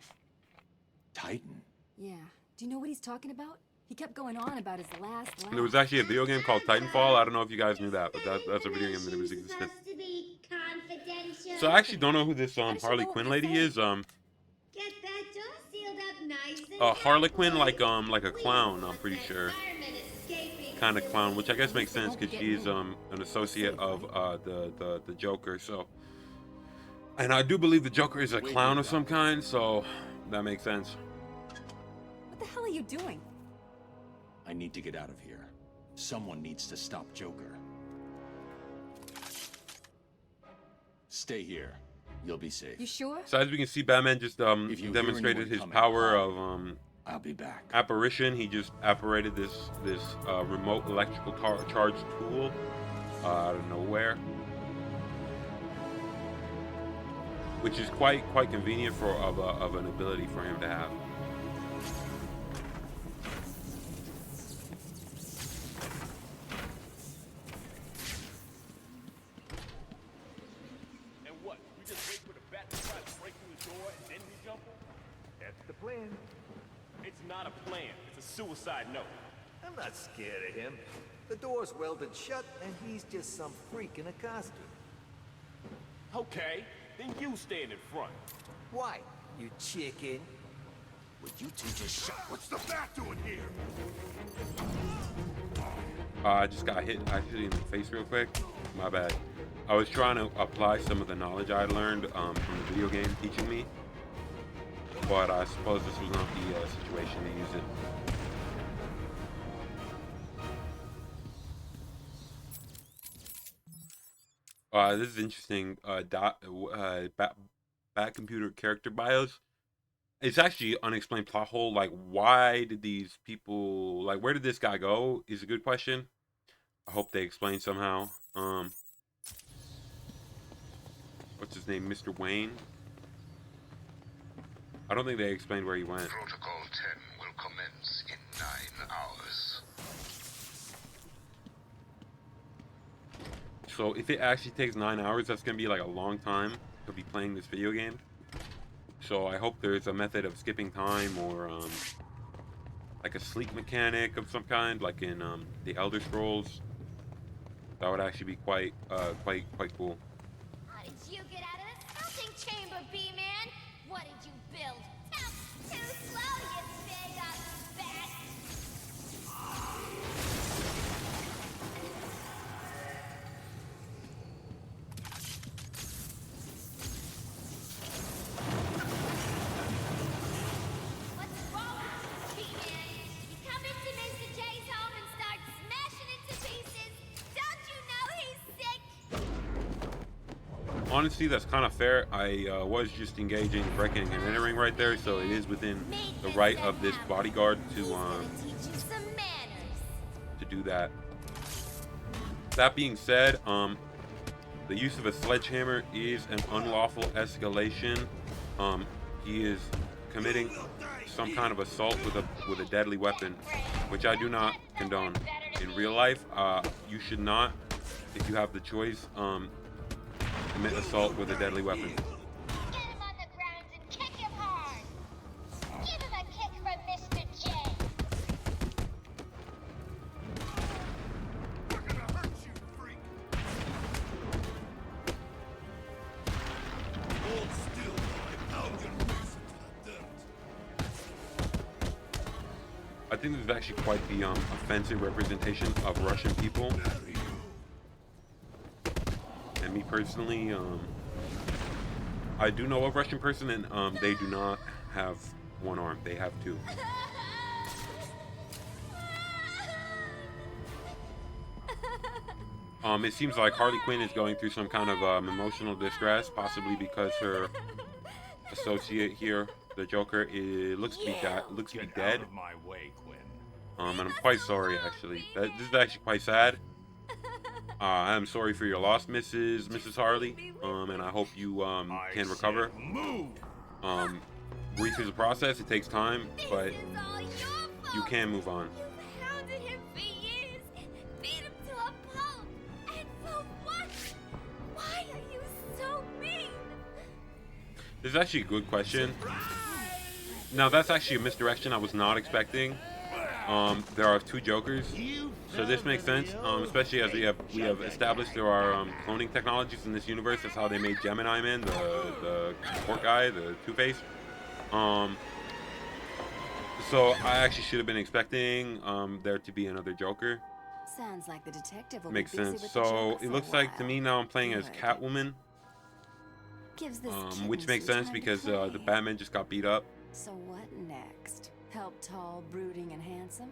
Titan? Yeah. Do you know what he's talking about? He kept going on about his last. There was actually a video game called Titanfall. I don't know if you guys knew that, but that's a video game that was existed. So I actually don't know who this Harley Quinn lady is. Get that door sealed up nice and Harlequin, like a clown. I'm pretty sure. Kind of clown, which I guess makes sense because she's an associate of the Joker. So, and I do believe the Joker is a clown of some kind. So that makes sense. What the hell are you doing? I need to get out of here. Someone needs to stop Joker. Stay here. You'll be safe. You sure? So as we can see, Batman just demonstrated his power of I'll be back. Apparition. He just apparated this remote electrical charge tool out of nowhere, which is quite convenient for of an ability for him to have. And what? We just wait for the bat to try to break through the door and then we jump him? That's the plan. It's not a plan. It's a suicide note. I'm not scared of him. The door's welded shut, and he's just some freak in a costume. Okay, then you stand in front. Why, you chicken? Would you two just shut? What's the bat doing here? I just got hit actually in the face real quick. My bad. I was trying to apply some of the knowledge I learned from the video game teaching me, but I suppose this was not the situation to use it. This is interesting. Bat computer character bios. It's actually unexplained plot hole. Like, why did these people, like, where did this guy go? Is a good question. I hope they explain somehow. What's his name? Mr. Wayne. I don't think they explained where he went. Protocol 10 will commence in 9 hours. So if it actually takes 9 hours, that's gonna be like a long time to be playing this video game. So I hope there's a method of skipping time, or like a sleep mechanic of some kind, like in the Elder Scrolls. That would actually be quite cool. How did you get out of the smelting chamber, B-Man? What did you build? Too slow, you big ugly bat! What's wrong with you, B-Man? You come into Mr. J's home and start smashing it to pieces. Don't you know he's sick? Honestly, that's kind of fair. I was just engaging breaking and entering right there, so it is within the right of this bodyguard to do that. That being said, the use of a sledgehammer is an unlawful escalation. He is committing some kind of assault with a deadly weapon, which I do not condone. In real life, you should not, if you have the choice, commit assault with a deadly weapon. Get him on the ground and kick him hard! Give him a kick from Mr. J! We're gonna hurt you, freak! Hold still while I pound your face into the dirt. I think this is actually quite the offensive representation of Russian people. And me personally, I do know a Russian person, and they do not have one arm. They have two. It seems like Harley Quinn is going through some kind of emotional distress, possibly because her associate here, the Joker, looks to be dead. Out of my way, Quinn. And I'm quite sorry, actually. This is actually quite sad. I'm sorry for your loss, Mrs. Harley. And I hope you can recover. Move. Grief is a process. It takes time, but you can move on. Hounded him for years, beat him to a pulp, and for what? Why are you so mean? This is actually a good question. Now that's actually a misdirection I was not expecting. There are two Jokers, so this makes sense. Especially as we have established there are cloning technologies in this universe. That's how they made Gemini Man, the court guy, the Two-Face. So I actually should have been expecting there to be another Joker. Sounds like the detective will Makes be busy sense. with the So Joker it for looks a like to while. me now I'm playing as Good. Catwoman, Gives this which kitten makes some sense time to because play. the Batman just got beat up. So what next? Help tall, brooding, and handsome?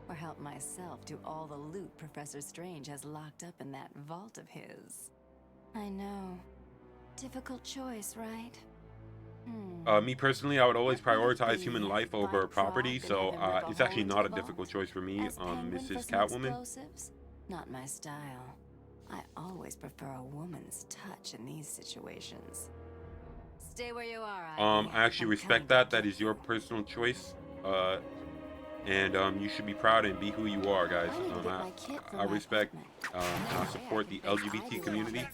Or help myself do all the loot Professor Strange has locked up in that vault of his? I know. Difficult choice, right? Me personally, I would always prioritize human life over property, so it's actually not a difficult choice for me, Mrs. Catwoman. Explosives? Not my style. I always prefer a woman's touch in these situations. Stay where you are, I actually respect that. That is your personal choice, and you should be proud and be who you are, guys. I respect and I support the LGBT community.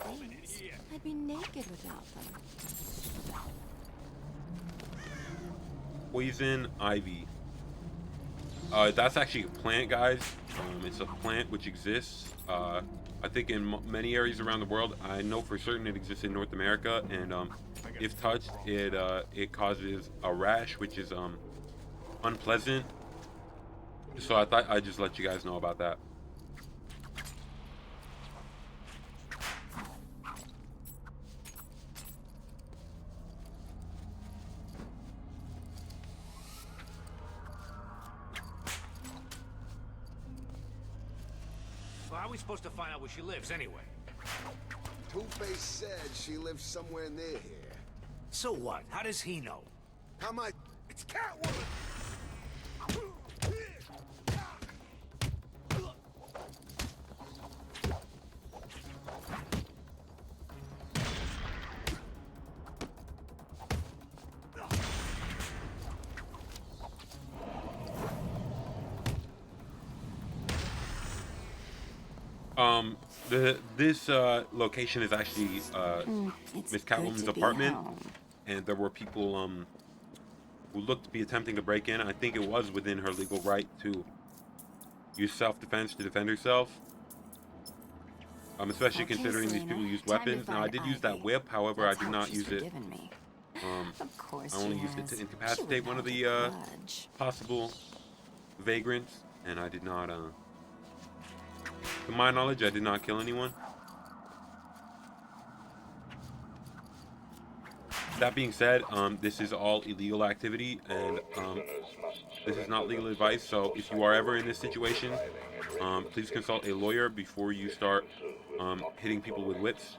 I'd be naked without them. Poison ivy. That's actually a plant, guys. It's a plant which exists. I think in many areas around the world. I know for certain it exists in North America, and if touched, it causes a rash, which is unpleasant. So I thought I'd just let you guys know about that. Well, how are we supposed to find out where she lives anyway? Two-Face said she lives somewhere near here. So what? How does he know? How am I? It's Catwoman! This location is actually Miss Catwoman's apartment, and there were people who looked to be attempting to break in. I think it was within her legal right to use self-defense to defend herself. Especially considering these people use weapons. Now I did use that whip, however I did not use it. I only used it to incapacitate one of the possible vagrants, and I did not. To my knowledge, I did not kill anyone. That being said, this is all illegal activity, and this is not legal advice. So if you are ever in this situation, please consult a lawyer before you start hitting people with whips.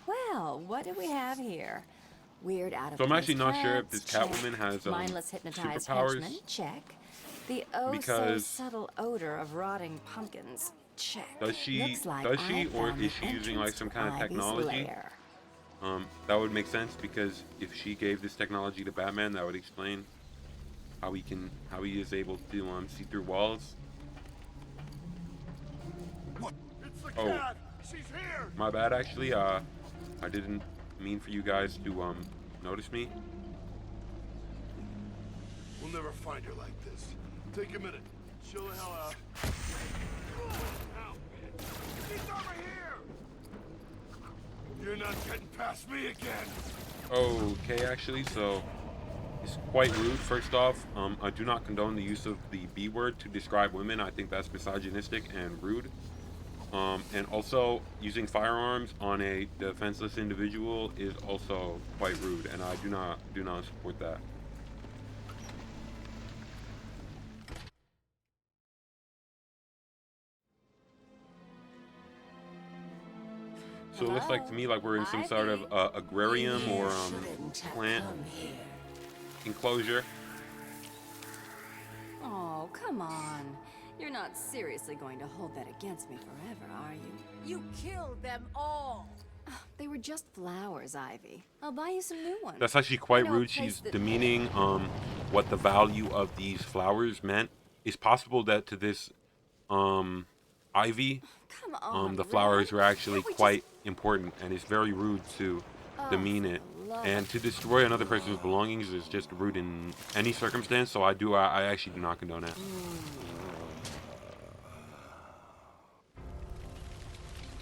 Well, what do we have here? Weird out of So I'm actually place not sure if plants, this Catwoman has mindless hypnotized superpowers. henchmen, check. The so Because- subtle odor of rotting pumpkins, check. Does she? Looks like Does she, I or found is the she using like entrance some to kind of Ivy's technology? lair. That would make sense because if she gave this technology to Batman, that would explain how he is able to see through walls. It's the Oh. cat! She's here! My bad, actually. I didn't mean for you guys to notice me. We'll never find her like this. Take a minute. Chill the hell out. Ow. not getting past me again. Okay, actually, so it's quite rude. First off, I do not condone the use of the B word to describe women. I think that's misogynistic and rude. And also, using firearms on a defenseless individual is also quite rude, and I do not support that. So it looks like to me like we're in some sort of agrarium or plant enclosure. Oh, come on. You're not seriously going to hold that against me forever, are you? You killed them all. They were just flowers, Ivy. I'll buy you some new ones. That's actually quite rude. She's demeaning what the value of these flowers meant. It's possible that to this Ivy, Come on, the flowers were actually quite important, and it's very rude to demean it. And to destroy another person's belongings is just rude in any circumstance, so I actually do not condone that.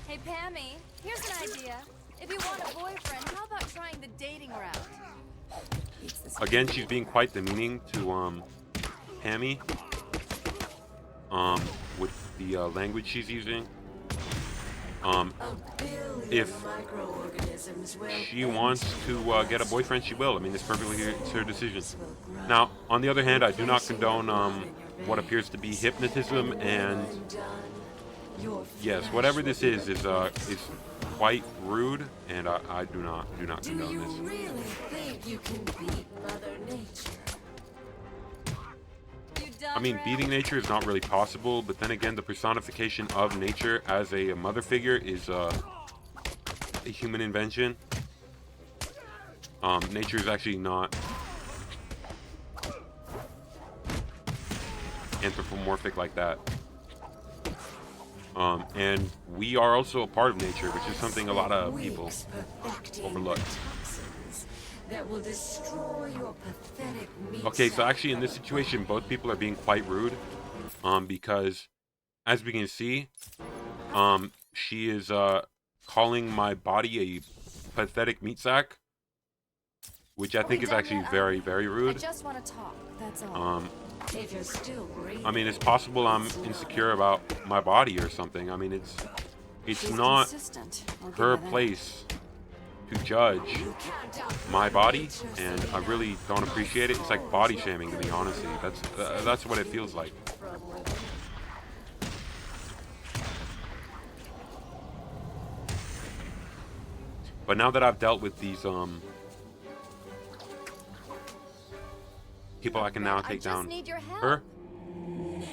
Hey, Pammy, here's an idea. If you want a boyfriend, how about trying the dating route? Again, she's being quite demeaning to Pammy with the language she's using. If she wants to get a boyfriend, she will. I mean, it's her decision. Now, on the other hand, I do not condone what appears to be hypnotism, and yes, whatever this is quite rude, and I do not condone this. Really think you can beat Mother Nature? I mean, beating nature is not really possible, but then again, the personification of nature as a mother figure is a human invention. Nature is actually not anthropomorphic like that. And we are also a part of nature, which is something a lot of people overlook. That will destroy your pathetic meat. Okay, so actually in this situation, both people are being quite rude, because as we can see, she is calling my body a pathetic meat sack, which I think is actually very, very rude. I just want to talk, that's all. If you're still breathing. I mean, it's possible I'm insecure about my body or something. I mean, it's not her place to judge my body, and I really don't appreciate it. It's like body shaming to me, honestly. That's what it feels like. But now that I've dealt with these people, I can now take down her. Never.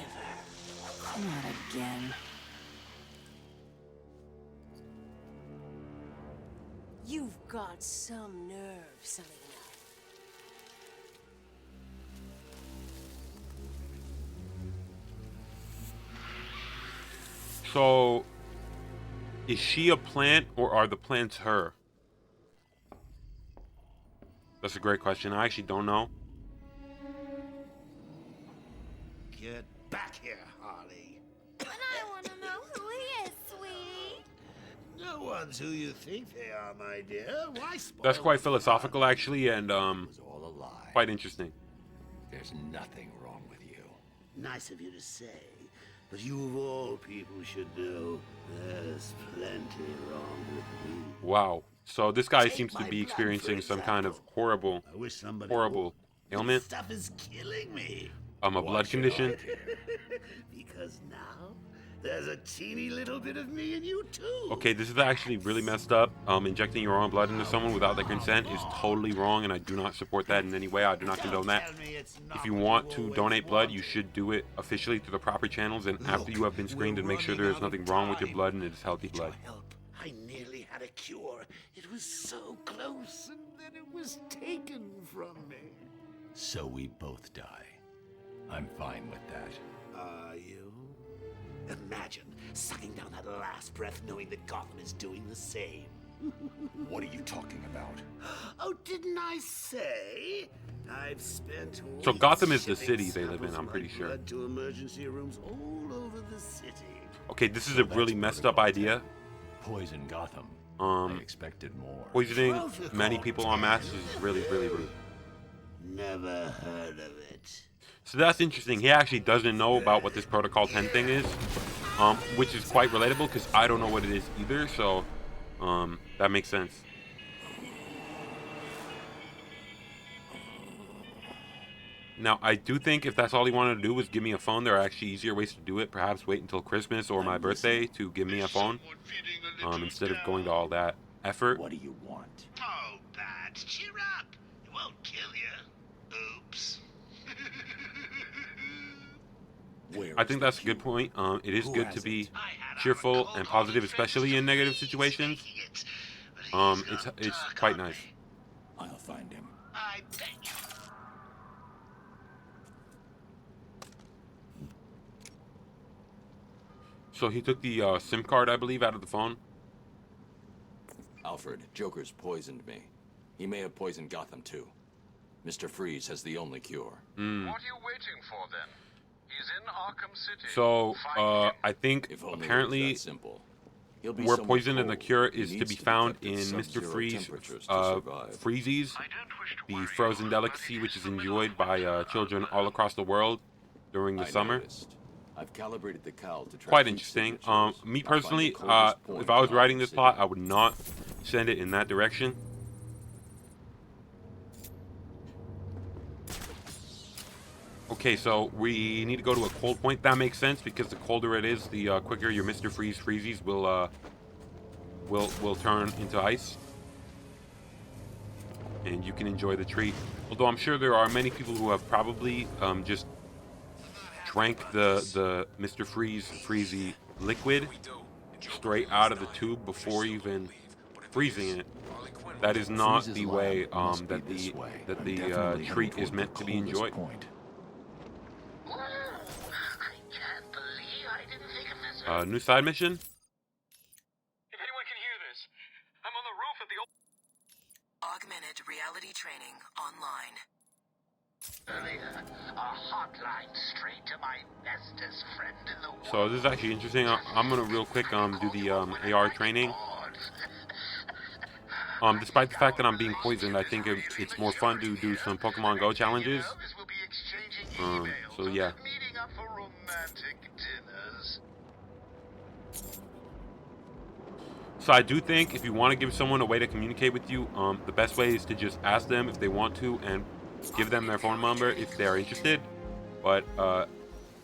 Not again. You've got some nerve, Selena. So, is she a plant, or are the plants her? That's a great question. I actually don't know. Get back here, Harley. And I want to know who he is, sweetie. No one's who you think they are, my dear. Why spoil That's quite philosophical, actually, and quite interesting. There's nothing wrong with you. Nice of you to say, but you of all people should know there's plenty wrong with me. Wow. So this guy seems to be experiencing some kind of horrible ailment. This stuff is killing me. A blood condition. Because now there's a teeny little bit of me in you too. Okay, this is actually really messed up. Injecting your own blood into someone without their consent is totally wrong, and I do not support that in any way. I do not condone that. If you want to donate blood, you should do it officially through the proper channels, and after you have been screened and make sure there is nothing wrong with your blood and it is healthy blood. I nearly had a cure. It was so close, and then it was taken from me. So we both die. I'm fine with that. Are you? Imagine sucking down that last breath knowing that Gotham is doing the same. What are you talking about? Oh, didn't I say? I've spent So weeks Gotham is the shipping city they live in, samples I'm of pretty my sure. blood to emergency rooms all over the city. Okay, this is a really messed up idea. Poison Gotham. I expected more. Poisoning many people en masse is really, really rude. Never heard of it. So that's interesting. He actually doesn't know about what this Protocol 10 thing is, which is quite relatable because I don't know what it is either. So that makes sense. Now, I do think if that's all he wanted to do was give me a phone, there are actually easier ways to do it. Perhaps wait until Christmas or my birthday to give me a phone, instead of going to all that effort. What do you want? Oh, Bats, cheer up. It won't kill you. Oops. I think that's a good point. It is good to be cheerful and positive, especially in negative situations. It's quite nice. I'll find him. I bet you. So he took the SIM card, I believe, out of the phone. Alfred, Joker's poisoned me. He may have poisoned Gotham too. Mr. Freeze has the only cure. What are you waiting for then? He's in Arkham City. So I think apparently where poison and the cure is to be found in Mr. Freeze Freezies, the frozen delicacy which is enjoyed by children all across the world during the summer. I've calibrated the cowl to track Quite interesting. Me personally, if I was writing this plot, I would not send it in that direction. Okay, so we need to go to a cold point. That makes sense because the colder it is, the quicker your Mr. Freeze Freezies will turn into ice, and you can enjoy the treat. Although I'm sure there are many people who have probably just drank the Mr. Freeze Freezy liquid straight out of the tube before even freezing it. That is not the way that the treat is meant to be enjoyed. New side mission? If anyone can hear this, I'm on the roof of the Augmented reality training online. Earlier, a hotline straight to my bestest friend in the world. So this is actually interesting. I'm gonna real quick do the AR training. Despite the fact that I'm being poisoned, I think it's more fun to do some Pokemon Go challenges. So yeah. Meeting up for romantic dinners. So I do think if you want to give someone a way to communicate with you, the best way is to just ask them if they want to and give them their phone number if they are interested. But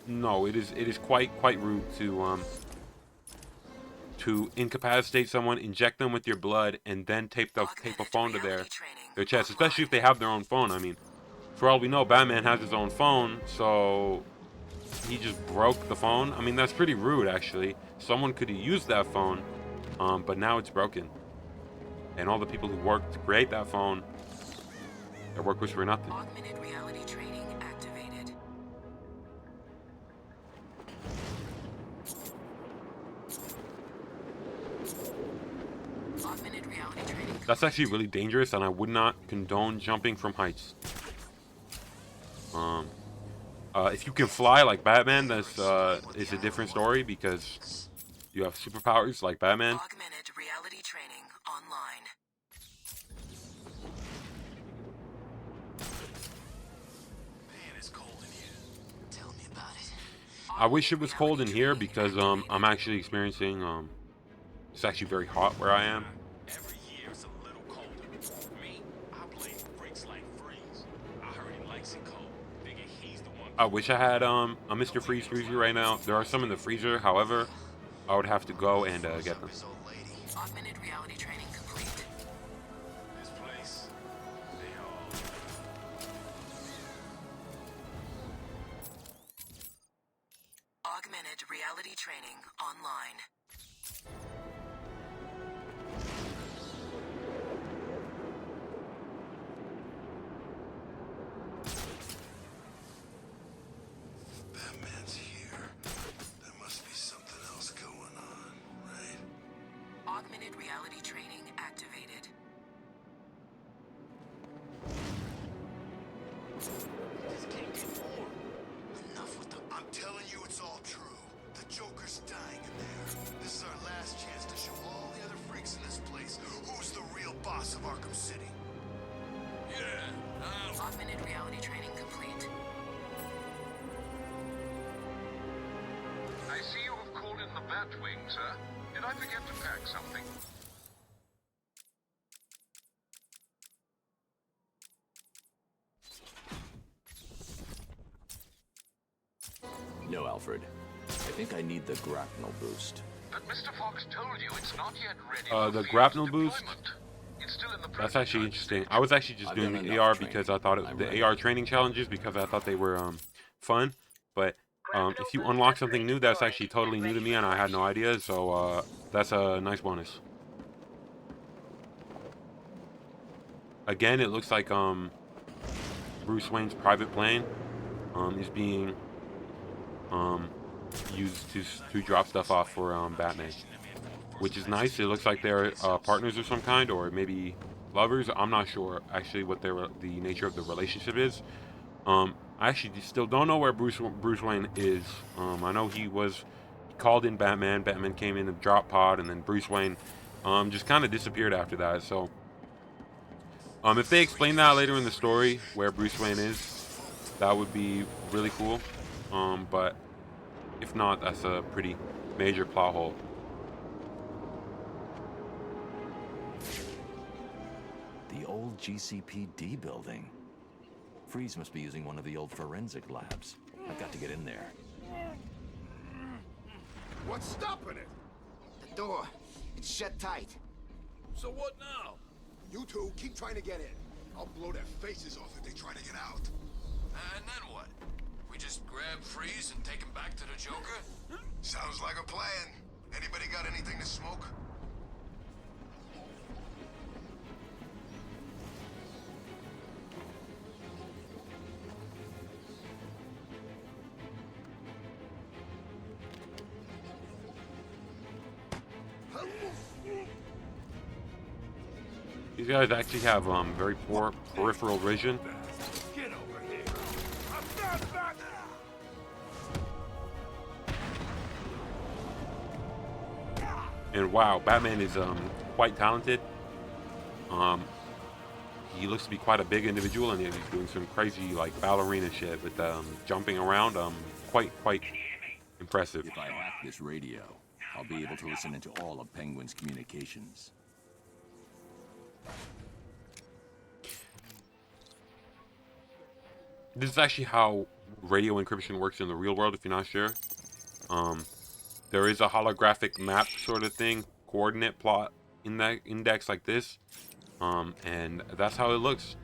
no, it is quite rude to incapacitate someone, inject them with your blood, and then tape a phone to their chest, especially if they have their own phone. I mean, for all we know, Batman has his own phone, so he just broke the phone. I mean, that's pretty rude, actually. Someone could have used that phone, but now it's broken. And all the people who worked to create that phone, their work was for nothing. Augmented reality training activated. Augmented reality training. That's actually really dangerous, and I would not condone jumping from heights. If you can fly like Batman, that's it's a different story because you have superpowers like Batman. Augmented reality training online. Man, it's cold in here. Tell me about it. I wish it was cold in here because I'm actually experiencing it's actually very hot where I am. Every year it's a little colder. Me, I blame breaks like Freeze. I heard he likes it cold. Figure he's the one. I wish I had a Mr. Freeze freezer right now. There are some in the freezer, however, I would have to go and get them. Augmented reality training complete. This place, they all. Augmented reality training online. Batman's here. There must be something else going on, right? Augmented reality training activated. This can't get more. Enough with the... I'm telling you it's all true. The Joker's dying in there. This is our last chance to show all the other freaks in this place augmented reality training complete. I see you have called in the Batwing, sir. Did I forget to pack something? No, Alfred. I think I need the grapnel boost. But Mr. Fox told you it's not yet ready. The grapnel boost. That's actually interesting. I was actually just doing the AR because I thought the AR training challenges because I thought they were fun. But if you unlock something new, that's actually totally new to me and I had no idea. So that's a nice bonus. Again, it looks like Bruce Wayne's private plane is being used to drop stuff off for Batman, which is nice. It looks like they're partners of some kind, or maybe lovers. I'm not sure actually what the nature of the relationship is. I actually still don't know where Bruce Wayne is. I know he called in Batman. Batman came in the drop pod, and then Bruce Wayne just kind of disappeared after that. So if they explain that later in the story where Bruce Wayne is, that would be really cool. But if not, that's a pretty major plot hole. The old GCPD building. Freeze must be using one of the old forensic labs. I've got to get in there. What's stopping it? The door. It's shut tight. So what now? You two keep trying to get in. I'll blow their faces off if they try to get out. And then what? We just grab Freeze and take him back to the Joker? Sounds like a plan. Anybody got anything to smoke? These guys actually have very poor peripheral vision. Get over here. I'm not back. And wow, Batman is quite talented. He looks to be quite a big individual, and he's doing some crazy like ballerina shit with jumping around. Quite impressive. If I hack this radio, I'll be able to listen into all of Penguin's communications. This is actually how radio encryption works in the real world, if you're not sure. There is a holographic map sort of thing, coordinate plot in that index like this, and that's how it looks.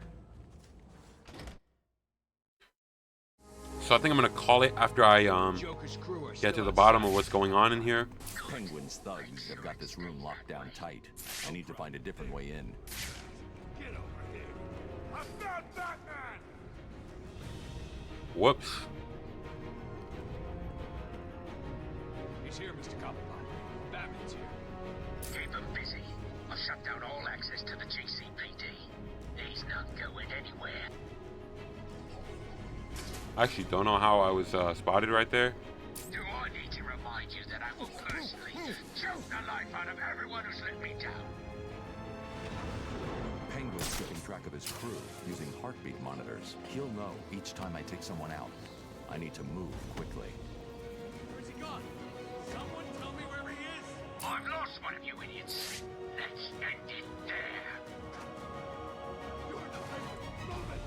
So I think I'm gonna call it after I get to the bottom of what's going on in here. Penguin's thugs have got this room locked down tight. I need to find a different way in. Get over here. I found Batman. Whoops. He's here, Mr. Cobblepot. Batman's here. Keep him busy. I've shut down all access to the GCPD. He's not going anywhere. I actually don't know how I was spotted right there. Do I need to remind you that I will personally choke the life out of everyone who's let me down? Penguin's keeping track of his crew using heartbeat monitors. He'll know each time I take someone out. I need to move quickly. Where's he gone? Someone tell me where he is. I've lost one of you idiots. Let's end it there. You're the thing. Move it.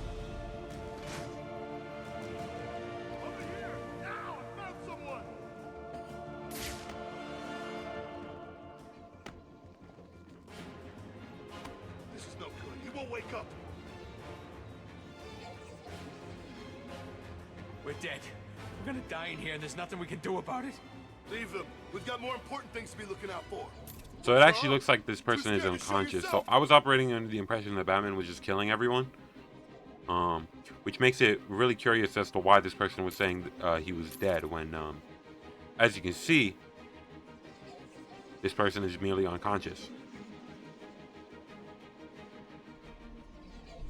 Over here. Now. I found someone. This is no good. He won't wake up. We're dead. We're gonna die in here and there's nothing we can do about it. Leave him. We've got more important things to be looking out for. So it actually looks like this person is unconscious. So I was operating under the impression that Batman was just killing everyone. Which makes it really curious as to why this person was saying he was dead when, as you can see, this person is merely unconscious.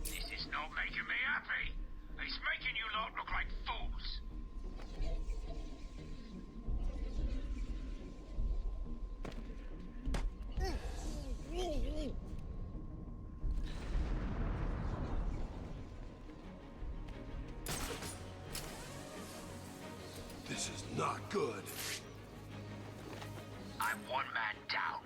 This is not making me happy. It's making you lot look like fools. not good. I'm one man down.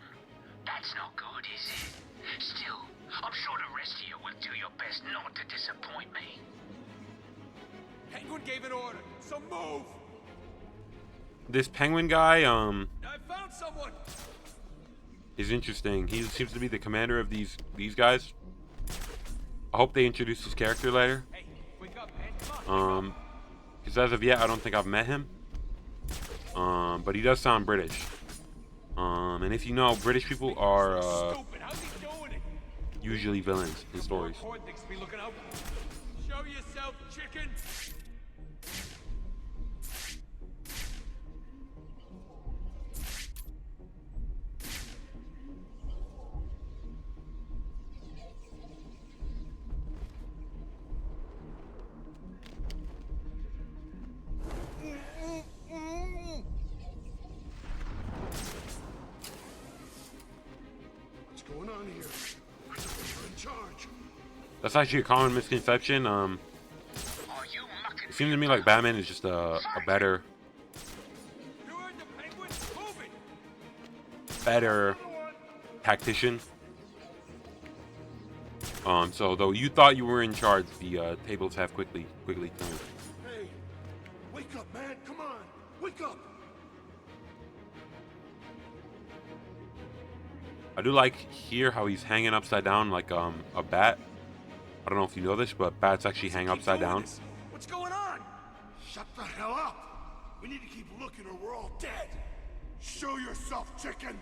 That's not good, is it? Still, I'm sure the rest of you will do your best not to disappoint me. Penguin gave an order, so move! This Penguin guy, I found someone! is interesting. He seems to be the commander of these guys. I hope they introduce his character later. Hey, wake up, man. Come on. Because as of yet, I don't think I've met him. But he does sound British. And if you know, British people are usually villains in stories. Show yourself, chicken! What's going on here? I thought you were in charge. That's actually a common misconception. It seems to me like Batman is just a better tactician. So though you thought you were in charge, the tables have quickly turned. Hey, wake up, man! Come on, wake up! I do like here how he's hanging upside down like a bat. I don't know if you know this, but bats actually hang upside down. What's going on? Shut the hell up! We need to keep looking or we're all dead! Show yourself, chicken!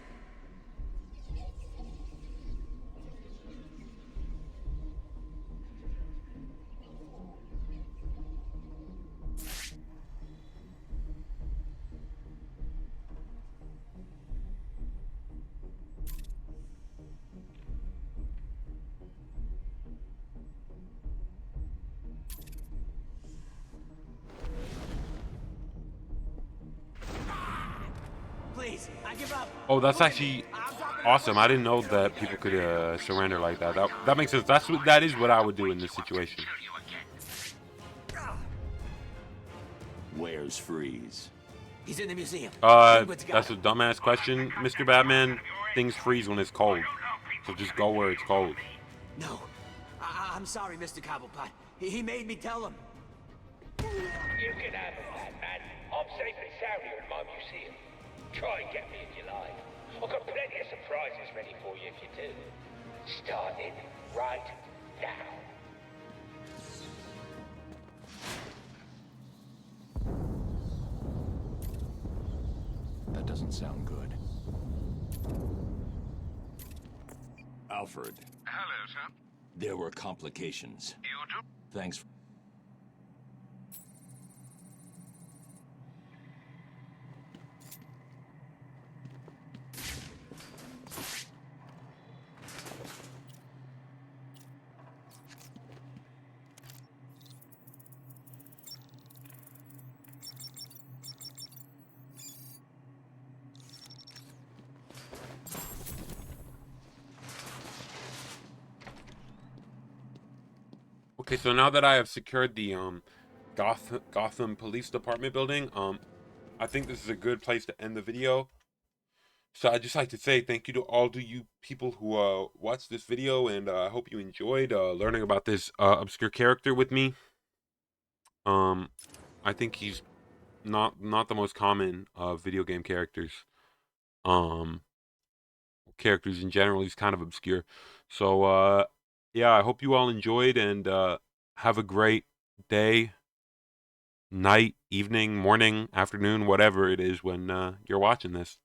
Please, I give up. Oh, that's actually awesome. I didn't know that people could surrender like that. That makes sense. That is what I would do in this situation. Where's Freeze? He's in the museum. That's a dumbass question, Mr. Batman. Things freeze when it's cold, so just go where it's cold. No, I'm sorry, Mr. Cobblepot. He made me tell him. You can have it, Batman. I'm safe and sound here in my museum. Try and get me if you like. I've got plenty of surprises ready for you if you do. Starting right now. That doesn't sound good. Alfred. Hello, sir. There were complications. You do? Thanks. Okay, so now that I have secured the Gotham Police Department building, I think this is a good place to end the video. So I'd just like to say thank you to all of you people who watched this video, and I hope you enjoyed learning about this obscure character with me. I think he's not the most common video game characters. Characters in general, he's kind of obscure. So yeah, I hope you all enjoyed, and have a great day, night, evening, morning, afternoon, whatever it is when you're watching this.